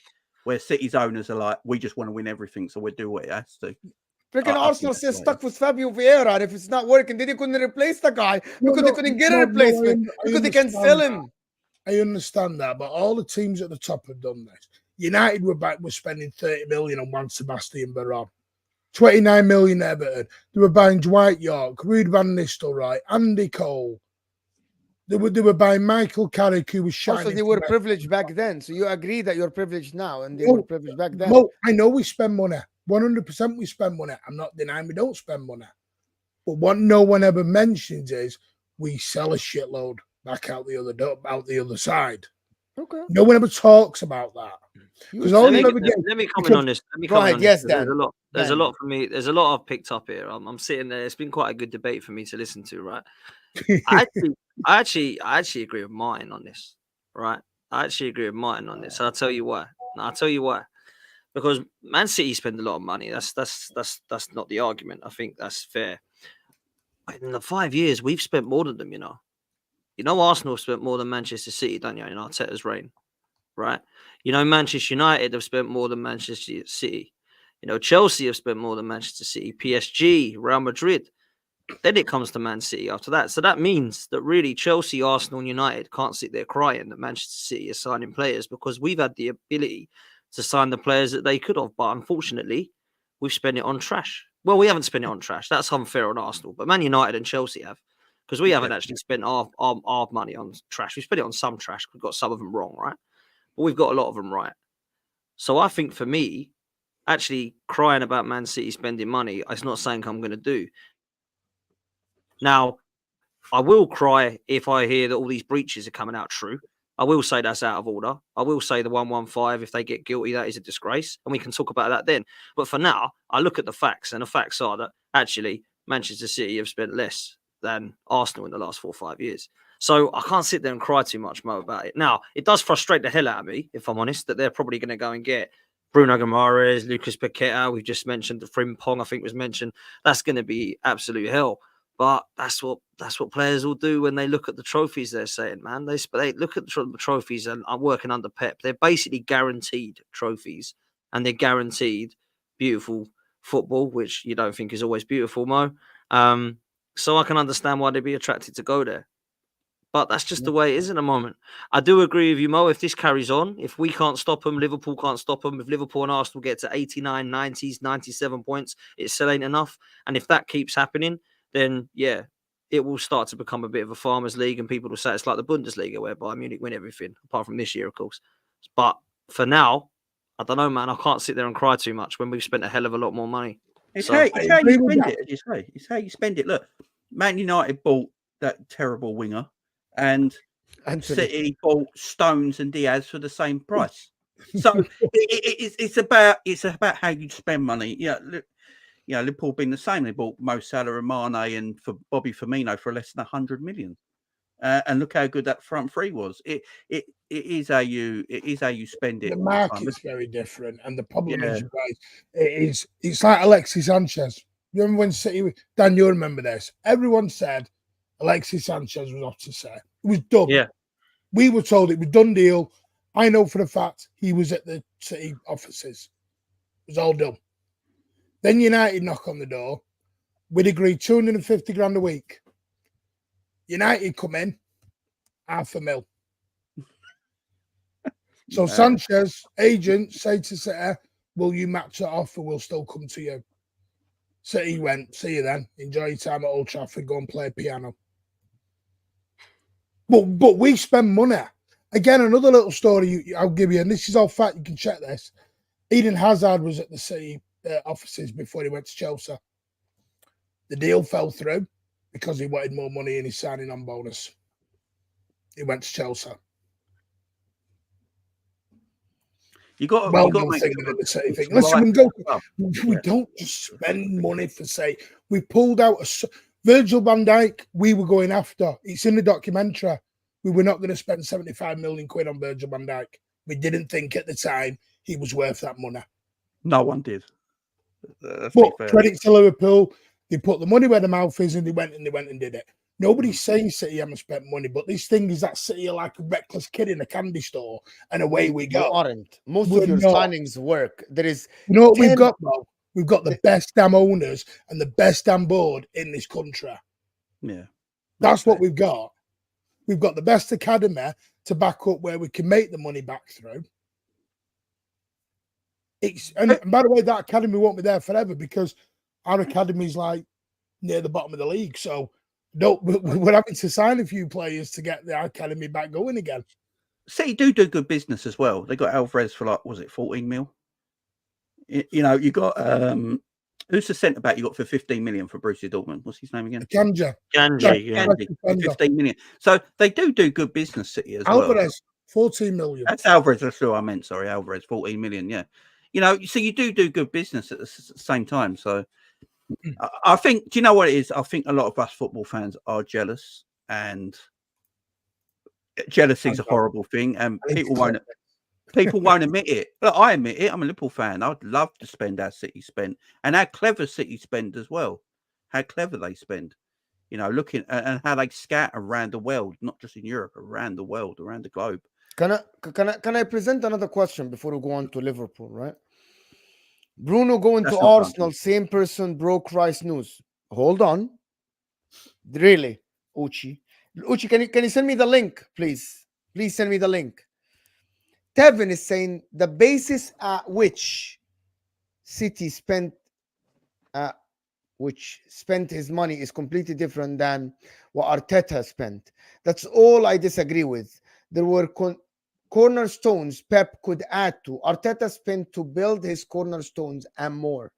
Where City's owners are like, we just want to win everything, so we'll do what it has to. Freaking I Arsenal think still that's stuck with Fabio Vieira, and if it's not working, then they couldn't replace the guy because they couldn't get a replacement because they can sell him. I understand that, but all the teams at the top have done this. United were spending 30 million on Juan Sebastian Veron, 29 million Everton. They were buying Dwight York, Ruud van Nistelrooy, Andy Cole. They were buying Michael Carrick, who was shining. Also, they were privileged back then, so you agree that you're privileged now, and they No, were privileged back then. No, I know we spend money. 100% we spend money. I'm not denying we don't spend money. But what no one ever mentions is we sell a shitload back out the other side. Okay. No one ever talks about that. Because all you ever get. Let me comment on this. Let me comment on this. Yes, Dan. There's a lot for me. There's a lot I've picked up here. I'm sitting there. It's been quite a good debate for me to listen to, right? I actually agree with Martin on this, right? I actually agree with Martin on this. I'll tell you why. Because Man City spend a lot of money. That's not the argument. I think that's fair. In the 5 years, we've spent more than them. You know, Arsenal have spent more than Manchester City, don't you? In Arteta's reign, right? You know, Manchester United have spent more than Manchester City. You know, Chelsea have spent more than Manchester City. PSG, Real Madrid. Then it comes to Man City after that. So that means that really Chelsea, Arsenal, and United can't sit there crying that Manchester City is signing players because we've had the ability to sign the players that they could have. But unfortunately, we've spent it on trash. Well, we haven't spent it on trash. That's unfair on Arsenal. But Man United and Chelsea have. Because we haven't actually spent our money on trash. We spent it on some trash. We've got some of them wrong, right? But we've got a lot of them right. So I think for me, actually crying about Man City spending money, it's not something I'm going to do. Now, I will cry if I hear that all these breaches are coming out true. I will say that's out of order. I will say the 115, if they get guilty, that is a disgrace. And we can talk about that then. But for now, I look at the facts. And the facts are that actually Manchester City have spent less than Arsenal in the last 4 or 5 years. So I can't sit there and cry too much more about it. Now, it does frustrate the hell out of me, if I'm honest, that they're probably going to go and get Bruno Guimaraes, Lucas Paqueta. We've just mentioned the Frimpong, I think was mentioned. That's going to be absolute hell. But that's what players will do when they look at the trophies they're saying, man. They look at the trophies and are working under Pep. They're basically guaranteed trophies and they're guaranteed beautiful football, which you don't think is always beautiful, Mo. So I can understand why they'd be attracted to go there. But that's just the way it is at the moment. I do agree with you, Mo. If this carries on, if we can't stop them, Liverpool can't stop them. If Liverpool and Arsenal get to 89, 90s, 97 points, it still ain't enough. And if that keeps happening, then, yeah, it will start to become a bit of a farmers' league, and people will say it's like the Bundesliga, where Bayern Munich win everything, apart from this year, of course. But for now, I don't know, man. I can't sit there and cry too much when we've spent a hell of a lot more money. It's So- how, I it's how agree you with spend that. it, as you say. It's how you spend it. Look, Man United bought that terrible winger, and Anthony. City bought Stones and Diaz for the same price. So it's about how you spend money. Liverpool been the same. They bought Mo Salah and Mane and for Bobby Firmino for less than 100 million. And look how good that front three was. It is how you spend it. The all the time. market's very different, and the problem Yeah. is, you guys, it's like Alexis Sanchez. You remember when City? Dan, you remember this? Everyone said Alexis Sanchez was off to say it was done. Yeah. We were told it was done deal. I know for a fact he was at the City offices. It was all done. Then United knock on the door. We'd agreed 250 grand a week. United come in, $500,000. So Sanchez, agent, say to City, will you match that offer? We'll still come to you. City went, see you then. Enjoy your time at Old Trafford. Go and play piano. But we spend money. Again, another little story I'll give you, and this is all fact. You can check this. Eden Hazard was at the City offices before he went to Chelsea. The deal fell through because he wanted more money in his signing on bonus. He went to Chelsea. You got Well to done make thinking sure of the City thing. it's Listen, right. we don't just spend money for sake. We pulled out Virgil van Dijk. We were going after. It's in the documentary. We were not going to spend 75 million quid on Virgil van Dijk. We didn't think at the time he was worth that money. No one did. But credit to Liverpool, they put the money where the mouth is, and they went and did it. Nobody's saying City haven't spent money, but this thing is that City are like a reckless kid in a candy store, and away we You go. aren't. Most We're of your not. signings work. There is You know what we've 10 got, though? We've got the best damn owners and the best damn board in this country. Yeah. That's what we've got. We've got the best academy to back up where we can make the money back through. And by the way, that academy won't be there forever because our academy's like near the bottom of the league. So we're having to sign a few players to get the academy back going again. City do good business as well. They got Alvarez for like, was it 14 mil? You got who's the centre back you got for 15 million for Borussia Dortmund? What's his name again? Kanji. Kanji, yeah. For 15 million. So they do good business, City as well. Alvarez, 14 million. That's Alvarez. That's who I meant. Sorry, Alvarez, 14 million. Yeah. So you do good business at the same time. So I think, do you know what it is? I think a lot of us football fans are jealous, and jealousy is a horrible thing, and people won't admit it. Look, I admit it. I'm a Liverpool fan. I'd love to spend how City spent, and how clever City spend as well. How clever they spend. Looking and how they scatter around the world, not just in Europe, around the world, around the globe. Can I present another question before we go on to Liverpool, right? Bruno going That's to not Arsenal, same person broke Rice news. Hold on. Really, Uchi, can you send me the link, please? Please send me the link. Tevin is saying the basis at which City spent his money is completely different than what Arteta spent. That's all I disagree with. There were cornerstones Pep could add to. Arteta spent to build his cornerstones and more.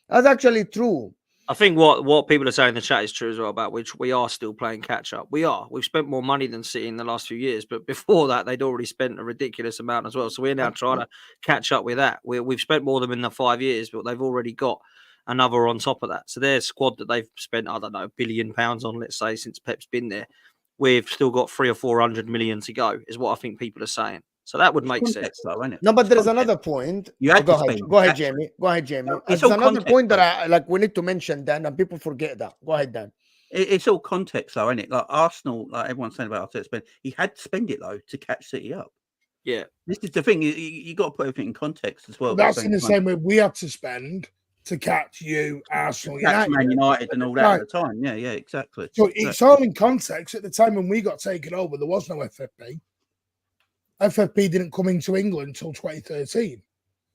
That's actually true. I think what people are saying in the chat is true as well, about which we are still playing catch up. We've spent more money than City in the last few years, but before that they'd already spent a ridiculous amount as well. So we're now trying to catch up with that. We've spent more than in the 5 years, but they've already got another on top of that. So their squad that they've spent, I don't know, £1 billion on, let's say, since Pep's been there, we've still got 300 or 400 million to go, is what I think people are saying. So that would make sense, though, isn't it? No, but there is another point. You had go to ahead. spend. Go ahead, Jamie. Go ahead, Jamie. It's There's all another context, point that though. we need to mention, Dan, and people forget that. Go ahead, Dan. It's all context, though, isn't it? Like Arsenal, like everyone's saying about Arteta spend, he had to spend it though to catch City up. Yeah, this is the thing. You got to put everything in context as well. That's in the same way we had to spend to catch you, Arsenal, Catch United. Man United and all that Right. at the time. Yeah, exactly. So it's all in context. At the time when we got taken over, there was no FFP. FFP didn't come into England until 2013.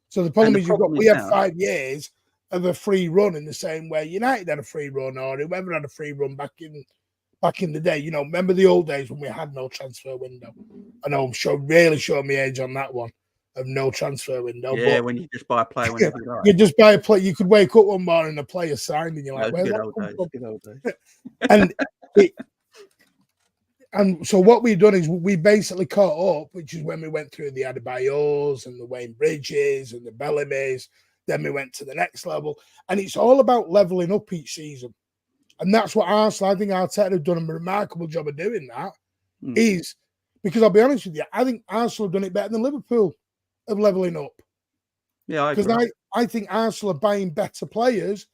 So the problem is we had 5 years of a free run in the same way United had a free run, or whoever had a free run back in the day. Remember the old days when we had no transfer window? I know I'm really showing my age on that one of no transfer window. Yeah, but when you just buy a player whenever you like. you just buy a player. You could wake up one morning and a player signed, and you're like, "Where's that come from?" Good old days. And so what we've done is we basically caught up, which is when we went through the Adebayors and the Wayne Bridges and the Bellamy's. Then we went to the next level, and it's all about leveling up each season. And that's what Arsenal, I think Arteta have done a remarkable job of doing that. Is because I'll be honest with you, I think Arsenal have done it better than Liverpool of leveling up. Yeah, because I think Arsenal are buying better players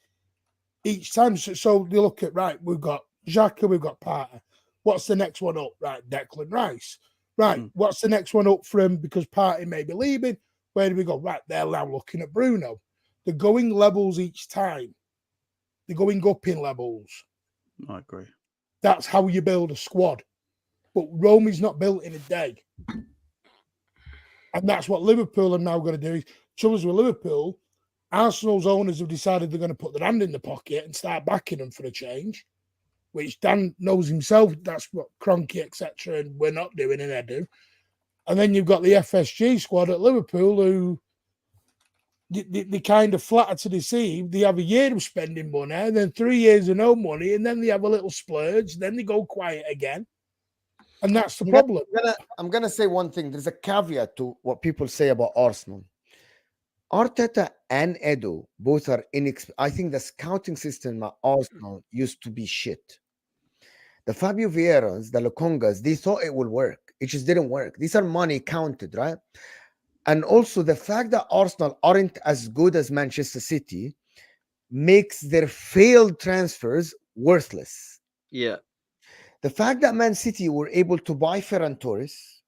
each time. So you look at, right, we've got Xhaka, we've got Partey. What's the next one up? Right, Declan Rice. Right, what's the next one up for him? Because Partey may be leaving. Where do we go? Right, they're now looking at Bruno. They're going levels each time. They're going up in levels. I agree. That's how you build a squad. But Rome is not built in a day. And that's what Liverpool are now going to do. Troubles with Liverpool, Arsenal's owners have decided they're going to put their hand in the pocket and start backing them for a change, which Dan knows himself. That's what Kroenke, etc., and we're not doing in Edu. And then you've got the FSG squad at Liverpool who they kind of flatter to deceive. They have a year of spending money, and then 3 years of no money, and then they have a little splurge, then they go quiet again. And that's the problem. I'm gonna say one thing. There's a caveat to what people say about Arsenal. Arteta and Edu both are I think the scouting system at Arsenal used to be shit. The Fabio Vieiras, the Lokongas, they thought it would work. It just didn't work. These are money counted, right? And also the fact that Arsenal aren't as good as Manchester City makes their failed transfers worthless. Yeah. The fact that Man City were able to buy Ferran Torres,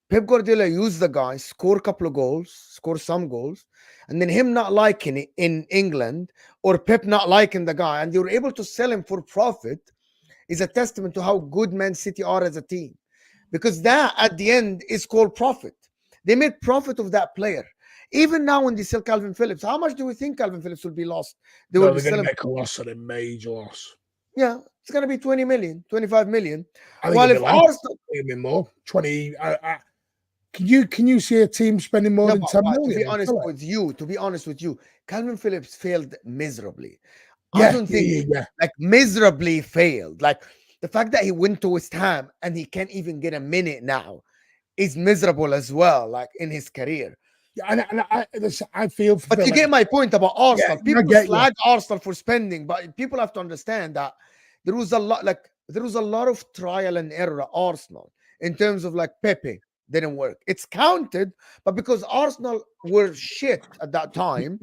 Pep Guardiola used the guy, score a couple of goals, score some goals, and then him not liking it in England, or Pep not liking the guy, and they were able to sell him for profit, is a testament to how good Man City are as a team. Because that, at the end, is called profit. They made profit of that player. Even now when they sell Calvin Phillips, how much do we think Calvin Phillips will be lost? They're going to make a loss, a major loss. Yeah, it's going to be 20 million, 25 million. I think if Arsenal more, 20. Can you see a team spending more than 10 million? To be honest with you, Calvin Phillips failed miserably. Yeah, I don't think like miserably failed. Like the fact that he went to West Ham and he can't even get a minute now is miserable as well, like in his career. And I feel, but you get my point about Arsenal. Yeah, people slag Arsenal for spending, but people have to understand that there was a lot of trial and error at Arsenal in terms of like Pepe didn't work. It's counted, but because Arsenal were shit at that time,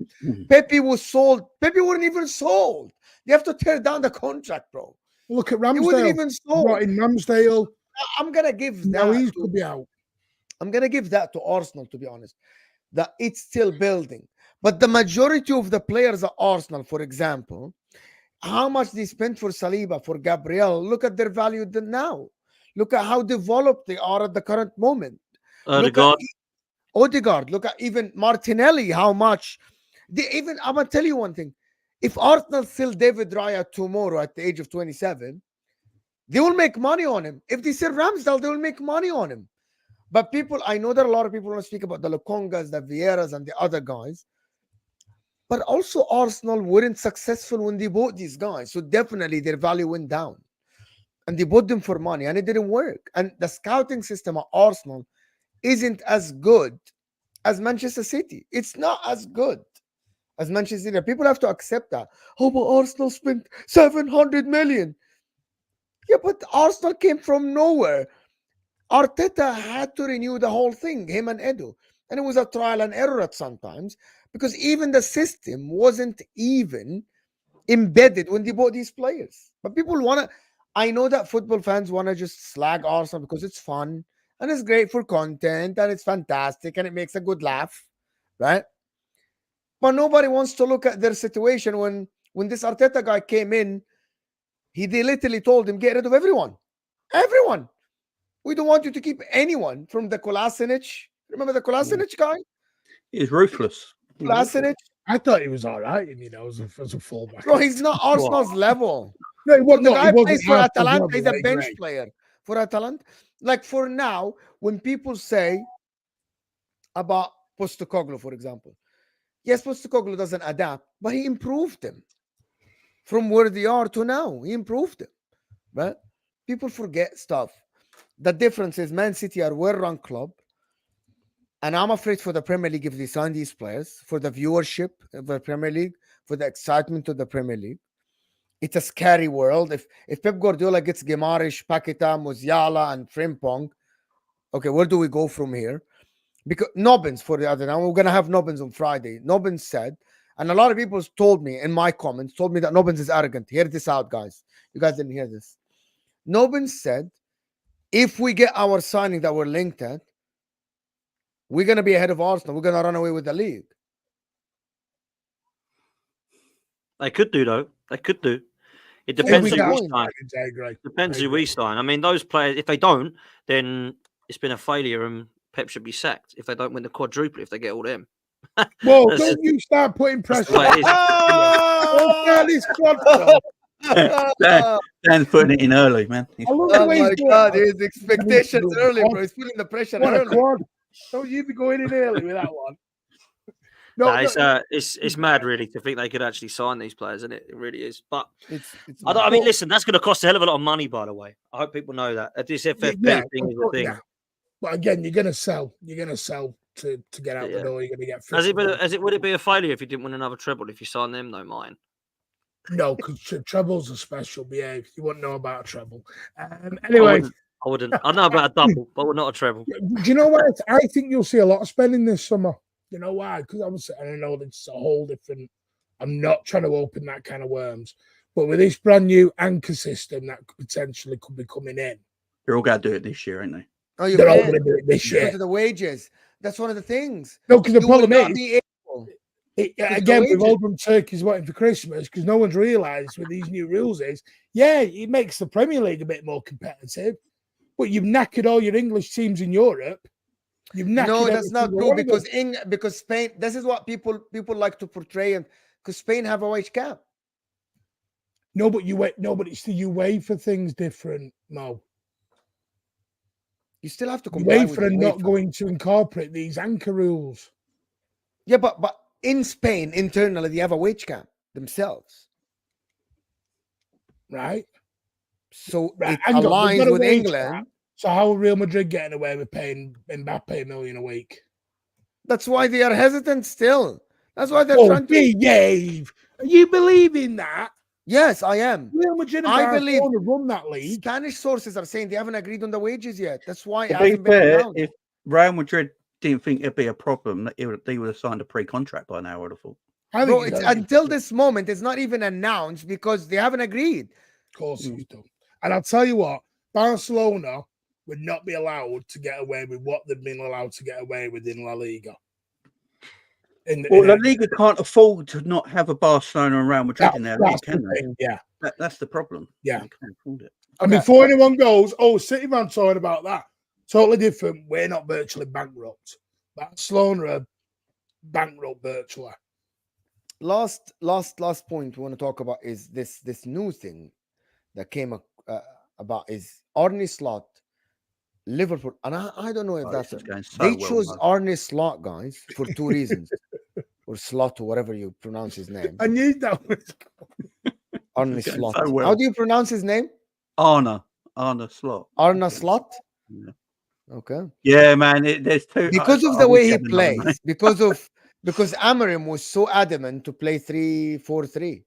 Pepe was sold. Pepe wasn't even sold. You have to tear down the contract, bro. Look at Ramsdale. He wasn't even sold. Right in Ramsdale. I'm gonna give that. Now he could be out. I'm gonna give that to Arsenal, to be honest. That it's still building, but the majority of the players at Arsenal, for example, how much they spent for Saliba, for Gabriel, look at their value now. Look at how developed they are at the current moment. Odegaard. Look at even Martinelli, how much. I'm going to tell you one thing. If Arsenal sell David Raya tomorrow at the age of 27, they will make money on him. If they sell Ramsdale, they will make money on him. But I know that a lot of people want to speak about the Lokongas, the Vieiras, and the other guys. But also Arsenal weren't successful when they bought these guys. So definitely their value went down. And they bought them for money and it didn't work. And the scouting system at Arsenal isn't as good as Manchester City. It's not as good as Manchester City. People have to accept that. Oh, but Arsenal spent 700 million. Yeah, but Arsenal came from nowhere. Arteta had to renew the whole thing, him and Edu. And it was a trial and error at sometimes because even the system wasn't even embedded when they bought these players. But people want to, I know that football fans want to just slag Arsenal because it's fun and it's great for content and it's fantastic and it makes a good laugh, right? But nobody wants to look at their situation when this Arteta guy came in. They literally told him, get rid of everyone. Everyone. We don't want you to keep anyone from the Kolasinac. Remember the Kolasinac guy? He's ruthless. Kolasinac? I thought he was all right, as a fullback. Bro, he's not Arsenal's level. No, he was, The no, guy he wasn't plays for Arsenal's Atalanta. level, He's a I bench agree. player for Atalanta. Like for now, when people say about Postecoglou, for example, yes, Postecoglou doesn't adapt, but he improved them from where they are to now. He improved them, right? People forget stuff. The difference is Man City are a well-run club, and I'm afraid for the Premier League if they sign these players, for the viewership of the Premier League, for the excitement of the Premier League. It's a scary world. If Pep Guardiola gets Guimaraes, Paqueta, Musiala, and Frimpong, okay, where do we go from here? Because Nobbins, for the other now, we're gonna have Nobbins on Friday. Nobbins said, and a lot of people told me in my comments, told me that Nobbins is arrogant. Hear this out, guys. You guys didn't hear this. Nobbins said, if we get our signing that we're linked at, we're gonna be ahead of Arsenal. We're gonna run away with the league. They could do though. They could do. It So depends we who got- we sign. I agree. Depends I who agree. we sign. I mean, those players. If they don't, then it's been a failure, and Pep should be sacked. If they don't win the quadruple, if they get all them. Well, That's don't you start putting That's pressure the way it is. Don't start this squad, bro. Dan's putting it in early, man. I love the Oh way my he's doing God, it. his expectations early, bro. He's feeling the pressure What a early. quad. Don't you be going in early with that one. No, It's mad, really, to think they could actually sign these players, isn't it? It really is. But It's I mean, listen, that's going to cost a hell of a lot of money, by the way. I hope people know that. This FFP thing is a thing. yeah. But again, you're gonna sell. You're gonna sell to get out the door. You're gonna get. Would it be a failure if you didn't win another treble if you sign them? No, mine. No, because trebles are special. Behave. You wouldn't know about a treble. Anyway, I wouldn't. I know about a double, but not a treble. do you know what? I think you'll see a lot of spending this summer. You know why? Because I know it's a whole different. I'm not trying to open that kind of worms, but with this brand new anchor system that potentially could be coming in, They're all going to do it this year, aren't they? Oh, you they're all can. going to do it this year. Because of the wages. That's one of the things. No, because the You problem will not is, be able. again, the with all wages. them turkeys waiting for Christmas, because no one's realised with these new rules is, yeah, it makes the Premier League a bit more competitive, but you've knackered all your English teams in Europe. You've knackered No, every that's not single true one of them. because Spain. This is what people like to portray, and because Spain have a wage cap. No, but it's the UEFA things different, Mo. You still have to comply with UEFA are the not UEFA. going to incorporate these anchor rules. Yeah, but in Spain internally they have a wage cap themselves, Right? so Right, it hang on, they've aligns got a with wage England. cap. So how are Real Madrid getting away with paying Mbappe $1 million a week? That's why they are hesitant still. That's why they're Oh, trying to. behave. Are you believing that? Yes, I am. Real Madrid and I believe Barcelona run that league. Spanish sources are saying they haven't agreed on the wages yet. That's why it To be hasn't been fair, announced. if Real Madrid didn't think it'd be a problem, they would have signed a pre-contract by now, I would have thought. I think Bro, it's it's until this moment, it's not even announced because they haven't agreed. Of course he's done. And I'll tell you what, Barcelona would not be allowed to get away with what they've been allowed to get away with in La Liga. Well, La Liga can't afford to not have a Barcelona and Real Madrid in their league, can they? Yeah. That's the problem. Yeah. They can't afford it. And before anyone goes, oh, City man talking about that, totally different. We're not virtually bankrupt. Barcelona are bankrupt virtually. Last point we want to talk about is this new thing that came about is Arne Slot, Liverpool, and I don't know if that's this is going so they well, chose man. Arne Slot, guys, for two reasons, or Slot or whatever you pronounce his name. I knew that was Arne It's going Slot. so well. How do you pronounce his name? Arne Slot. Arne Slot. Yeah. Okay. Yeah, man. There's two Because of I the wish way he I had another name. plays, because Amorim was so adamant to play 3-4-3.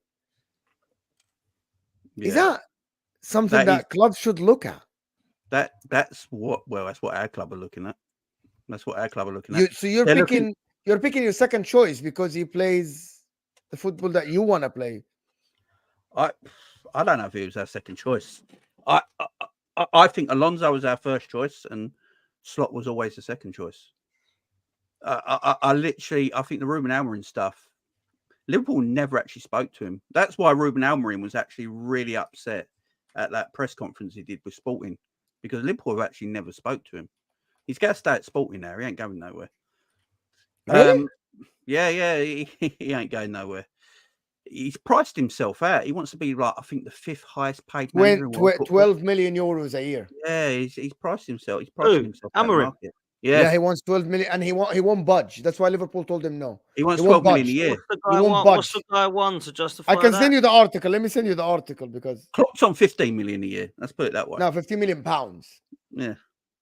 Is Yeah. that something That clubs should look at? That's what our club are looking at. That's what our club are looking at. So you're They're picking your second choice because he plays the football that you want to play. I don't know if he was our second choice. I think Alonso was our first choice and Slot was always the second choice. I think the Ruben Amorim stuff Liverpool never actually spoke to him. That's why Ruben Amorim was actually really upset at that press conference he did with Sporting, because Liverpool have actually never spoke to him. He's got to stay at Sporting now. He ain't going nowhere. Really? Yeah, he ain't going nowhere. He's priced himself out. He wants to be like, I think, the 5th highest paid manager in world football. 12 million euros a year. Yeah, he's priced himself. He's pricing himself out of the Amorim? market. Yeah, Yeah, he wants 12 million, and he won't budge. That's why Liverpool told him no. he wants He won't 12 million a budge. year. What's the guy want to justify I can that? send you the article. Let me send you the article because Klopp's on 15 million a year. Let's put it that way. no, 50 million pounds. Yeah.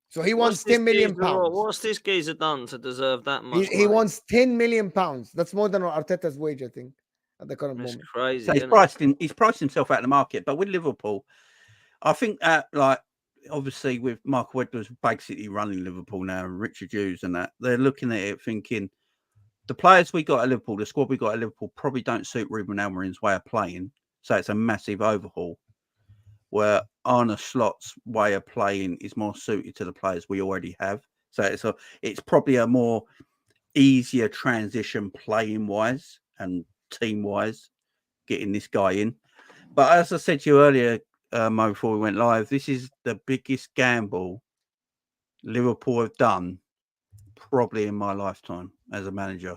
So he What's wants this 10 million geezer- pounds. What's this geezer done to deserve that much He money? wants 10 million pounds. That's more than Arteta's wage, I think, at the current It's moment. crazy. So he's priced himself out of the market. But with Liverpool, I think that, like, obviously with Michael Edwards basically running Liverpool now, and Richard Hughes and that, they're looking at it thinking the players we got at Liverpool, the squad we got at Liverpool, probably don't suit Ruben Amorim's way of playing. So it's a massive overhaul. Where Arne Slot's way of playing is more suited to the players we already have. So it's probably a more easier transition playing wise and team wise, getting this guy in. But as I said to you earlier, Mo, before we went live, this is the biggest gamble Liverpool have done probably in my lifetime as a manager,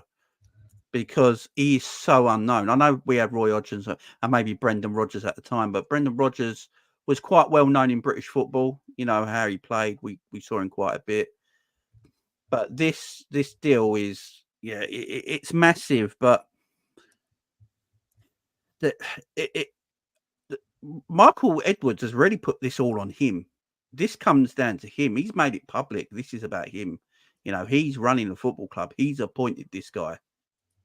because he is so unknown. I know we had Roy Hodgson and maybe Brendan Rodgers at the time, but Brendan Rodgers was quite well known in British football. You know how he played. We saw him quite a bit. But this deal is, it's massive. But Michael Edwards has really put this all on him. This comes down to him. He's made it public. This is about him. You know, he's running the football club. He's appointed this guy.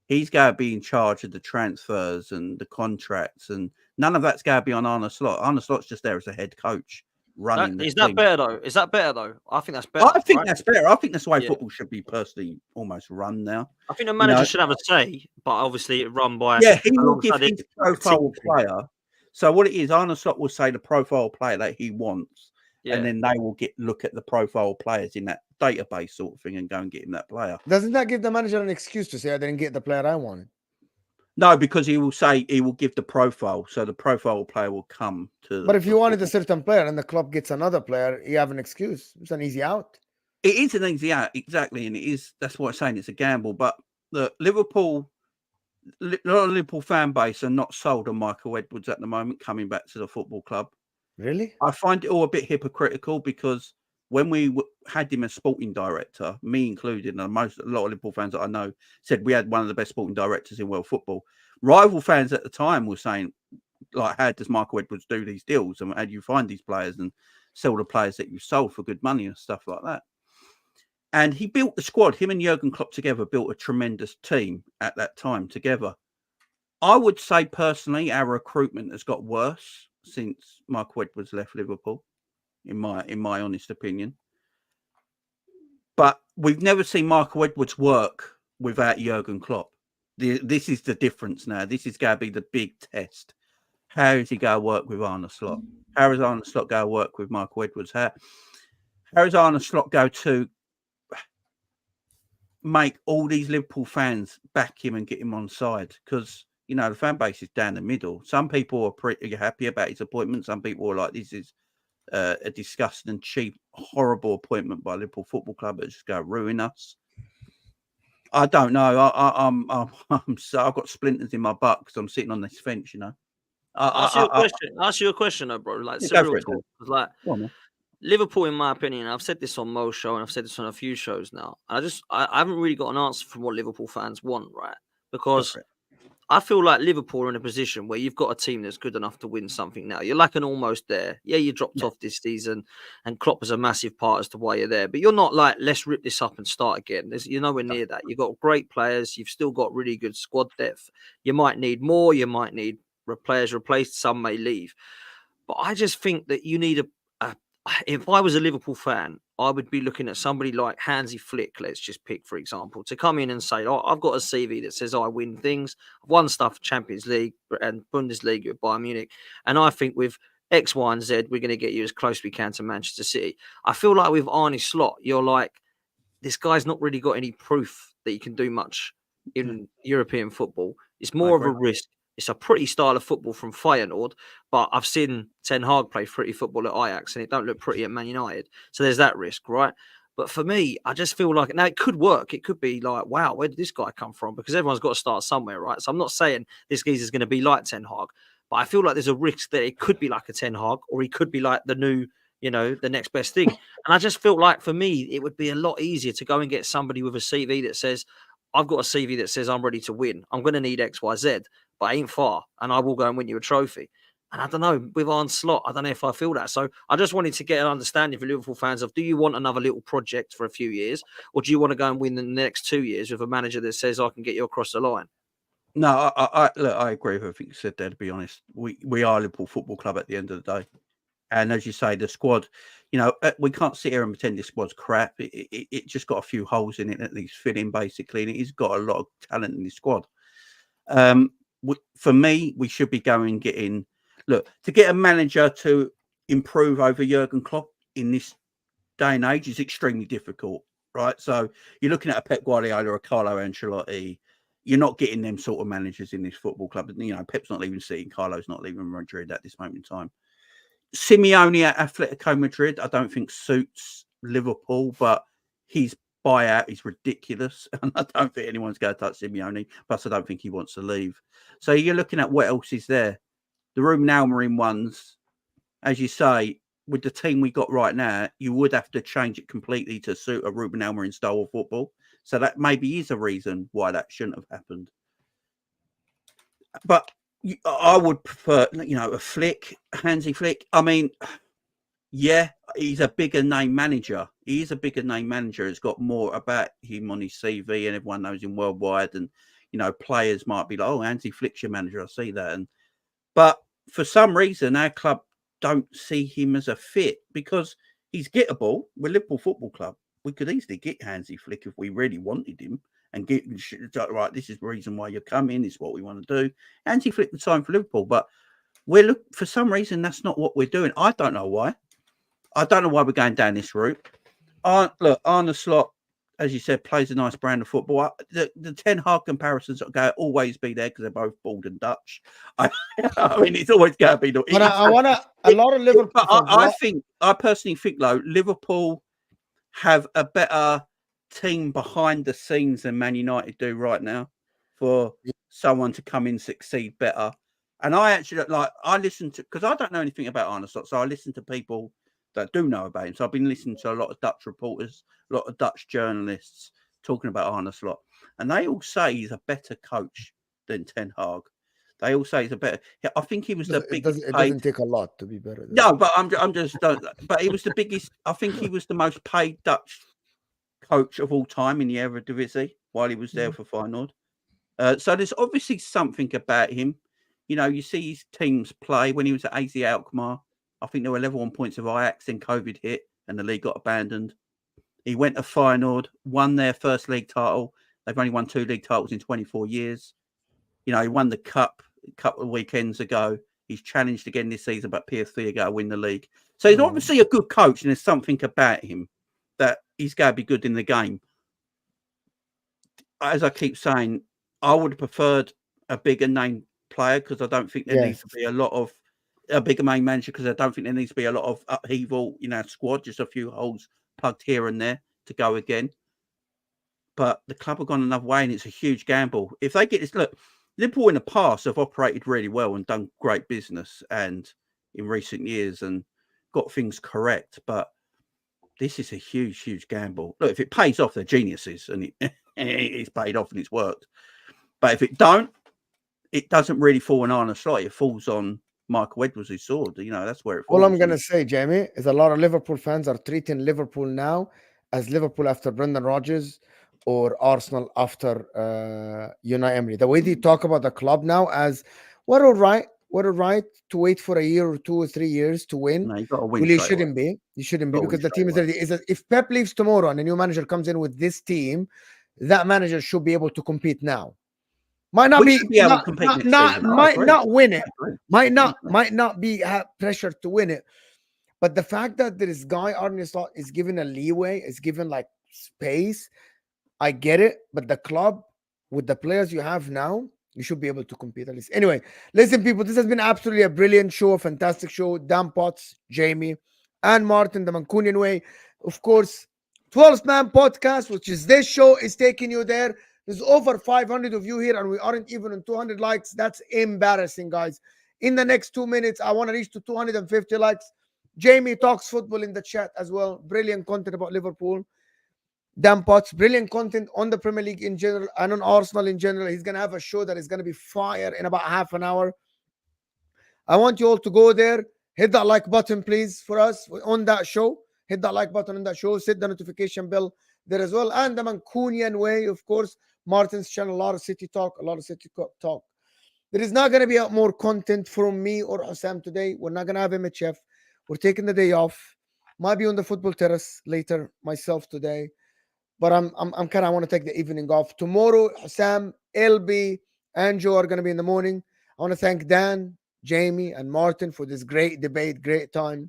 He's going to be in charge of the transfers and the contracts, and none of that's going to be on Arne Slot. Arne Slot's just there as a head coach running. Is that better though? Is that better though? I think that's better. I think right? that's better. I think that's the way football should be personally almost run now. I think the manager should have a say, but obviously it run by. Yeah, he will give alongside his profile player. So what it is, Arne Slot will say the profile player that he wants, and then they will look at the profile players in that database sort of thing and go and get him that player. Doesn't that give the manager an excuse to say I didn't get the player I wanted? No, because he will say he will give the profile, so the profile player will come to. But if you wanted a certain player and the club gets another player, you have an excuse. It's an easy out. It is an easy out, exactly, and it is. That's what I'm saying. It's a gamble, but the Liverpool, a lot of Liverpool fan base are not sold on Michael Edwards at the moment coming back to the football club. Really? I find it all a bit hypocritical, because when we had him as sporting director, me included, and a lot of Liverpool fans that I know said we had one of the best sporting directors in world football. Rival fans at the time were saying, like, how does Michael Edwards do these deals, and how do you find these players and sell the players that you sold for good money and stuff like that? And he built the squad. Him and Jurgen Klopp together built a tremendous team at that time together. I would say personally, our recruitment has got worse since Michael Edwards left Liverpool, in my honest opinion. But we've never seen Michael Edwards work without Jurgen Klopp. This is the difference now. This is going to be the big test. How is he going to work with Arne Slot? How is Arne Slot going to work with Michael Edwards? How is Arne Slot going to make all these Liverpool fans back him and get him on side? Because, you know, the fan base is down the middle. Some people are pretty happy about his appointment. Some people are like, this is a disgusting and cheap, horrible appointment by Liverpool Football Club. It's just going to ruin us. I don't know. I've got splinters in my butt because I'm sitting on this fence, you know. Ask you a question, though, bro. Like, real talk. Like, Liverpool, in my opinion, I've said this on Mo's show and I've said this on a few shows now. And I haven't really got an answer from what Liverpool fans want, right? Because I feel like Liverpool are in a position where you've got a team that's good enough to win something now. You're like an almost there. Yeah, you dropped off this season, and Klopp is a massive part as to why you're there. But you're not like, let's rip this up and start again. You're nowhere near that. You've got great players. You've still got really good squad depth. You might need more. You might need players replaced. Some may leave. But I just think that you need if I was a Liverpool fan, I would be looking at somebody like Hansi Flick, let's just pick, for example, to come in and say, oh, I've got a CV that says I win things. I've won stuff, Champions League and Bundesliga with Bayern Munich. And I think with X, Y, and Z, we're going to get you as close as we can to Manchester City. I feel like with Arne Slot, you're like, this guy's not really got any proof that he can do much in European football. It's more of a agree. risk. It's a pretty style of football from Feyenoord, but I've seen Ten Hag play pretty football at Ajax, and it don't look pretty at Man United. So there's that risk, right? But for me, I just feel like now it could work. It could be like, wow, where did this guy come from? Because everyone's got to start somewhere, right? So I'm not saying this geezer's going to be like Ten Hag, but I feel like there's a risk that it could be like a Ten Hag, or he could be like the new, the next best thing. And I just felt like for me, it would be a lot easier to go and get somebody with a CV that says, I've got a CV that says I'm ready to win. I'm going to need X, Y, Z, but I ain't far, and I will go and win you a trophy. And I don't know, with Arne Slot, I don't know if I feel that. So I just wanted to get an understanding for Liverpool fans of, do you want another little project for a few years, or do you want to go and win the next 2 years with a manager that says I can get you across the line? No, I agree with everything you said there. To be honest, we are Liverpool Football Club at the end of the day, and as you say, the squad, we can't sit here and pretend this squad's crap. It just got a few holes in it that needs filling basically, and it's got a lot of talent in the squad. For me, we should be going and getting. Look, to get a manager to improve over Jurgen Klopp in this day and age is extremely difficult, right? So you're looking at a Pep Guardiola or a Carlo Ancelotti. You're not getting them sort of managers in this football club. Pep's not leaving City, Carlo's not leaving Madrid at this moment in time. Simeone at Atletico Madrid, I don't think suits Liverpool, but his buyout is ridiculous, and I don't think anyone's going to touch Simeone. Plus, I don't think he wants to leave. So you're looking at what else is there. The Ruben Amorim ones, as you say, with the team we got right now, you would have to change it completely to suit a Ruben Amorim style of football. So that maybe is a reason why that shouldn't have happened. But I would prefer, a Flick, Hansi Flick. I mean, yeah, he's a bigger name manager. He is a bigger name manager. It's got more about him on his CV, and everyone knows him worldwide. And players might be like, "Oh, Hansi Flick's your manager." I see that, but for some reason, our club don't see him as a fit because he's gettable. We're Liverpool Football Club. We could easily get Hansi Flick if we really wanted him and get right. This is the reason why you're coming. This is what we want to do. Hansi Flick the time for Liverpool, but for some reason that's not what we're doing. I don't know why. I don't know why we're going down this route. Arne Slot, as you said, plays a nice brand of football. The Ten Hag comparisons are going to always be there because they're both bald and Dutch. I mean, it's always going to be. But I want a lot of Liverpool. I personally think, though, Liverpool have a better team behind the scenes than Man United do right now for someone to come in succeed better. And I actually I listen to, because I don't know anything about Arne Slot, so I listen to people that do know about him. So I've been listening to a lot of Dutch reporters, a lot of Dutch journalists talking about Arne Slot, and they all say he's a better coach than Ten Hag. They all say he's a better. I think he was the biggest. It doesn't take a lot to be better. No, but I'm just. But he was the biggest. I think he was the most paid Dutch coach of all time in the Eredivisie while he was there for Feyenoord. So there's obviously something about him. You see his teams play. When he was at AZ Alkmaar, I think they were level on points of Ajax, then COVID hit and the league got abandoned. He went to Feyenoord, won their first league title. They've only won 2 league titles in 24 years. He won the cup a couple of weekends ago. He's challenged again this season, but PSV are going to win the league. So he's obviously a good coach, and there's something about him that he's going to be good in the game. As I keep saying, I would have preferred a bigger name player because I don't think there needs to be a bigger main manager, because I don't think there needs to be a lot of upheaval in our squad, just a few holes plugged here and there to go again. But the club have gone another way, and it's a huge gamble. If they get this, look, Liverpool in the past have operated really well and done great business and in recent years and got things correct. But this is a huge, huge gamble. Look, if it pays off, they're geniuses, and it's paid off and it's worked. But if it don't, it doesn't really fall on Arne Slot. It falls on Michael Edwards' sword. That's where it falls. All I'm going to say, Jamie, is a lot of Liverpool fans are treating Liverpool now as Liverpool after Brendan Rodgers or Arsenal after Unai Emery. The way they talk about the club now as, we're all right to wait for a year or 2 or 3 years to win. No, you've got to win. Well, you shouldn't be. You shouldn't be, because the team is ready. If Pep leaves tomorrow and a new manager comes in with this team, that manager should be able to compete now. Might not be able to compete might not win it. Might not be have pressure to win it. But the fact that this guy Arne Slot is given a leeway, is given space, I get it. But the club, with the players you have now, You should be able to compete at least. Anyway, listen, people, this has been absolutely a brilliant show, a fantastic show. Dan Potts, Jamie, and Martin, the Mancunian way. Of course, 12th Man Podcast, which is this show, is taking you there. There's over 500 of you here, and we aren't even on 200 likes. That's embarrassing, guys. In the next 2 minutes, I want to reach to 250 likes. Jamie talks football in the chat as well. Brilliant content about Liverpool. Dan Potts, brilliant content on the Premier League in general and on Arsenal in general. He's going to have a show that is going to be fire in about half an hour. I want you all to go there. Hit that like button, please, for us on that show. Hit that like button on that show. Set the notification bell there as well. And the Mancunian way, of course. Martin's channel, a lot of City talk. There is not going to be more content from me or HUSAM today. We're not going to have MHF. We're taking the day off. Might be on the football terrace later myself today. But I'm kind of want to take the evening off. Tomorrow, HUSAM, LB, and Joe are going to be in the morning. I want to thank Dan, Jamie, and Martin for this great debate, great time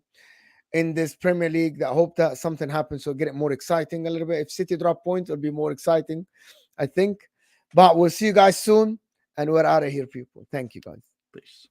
in this Premier League. I hope that something happens so get it more exciting a little bit. If City drop points, it'll be more exciting, I think. But we'll see you guys soon. And we're out of here, people. Thank you, guys. Peace.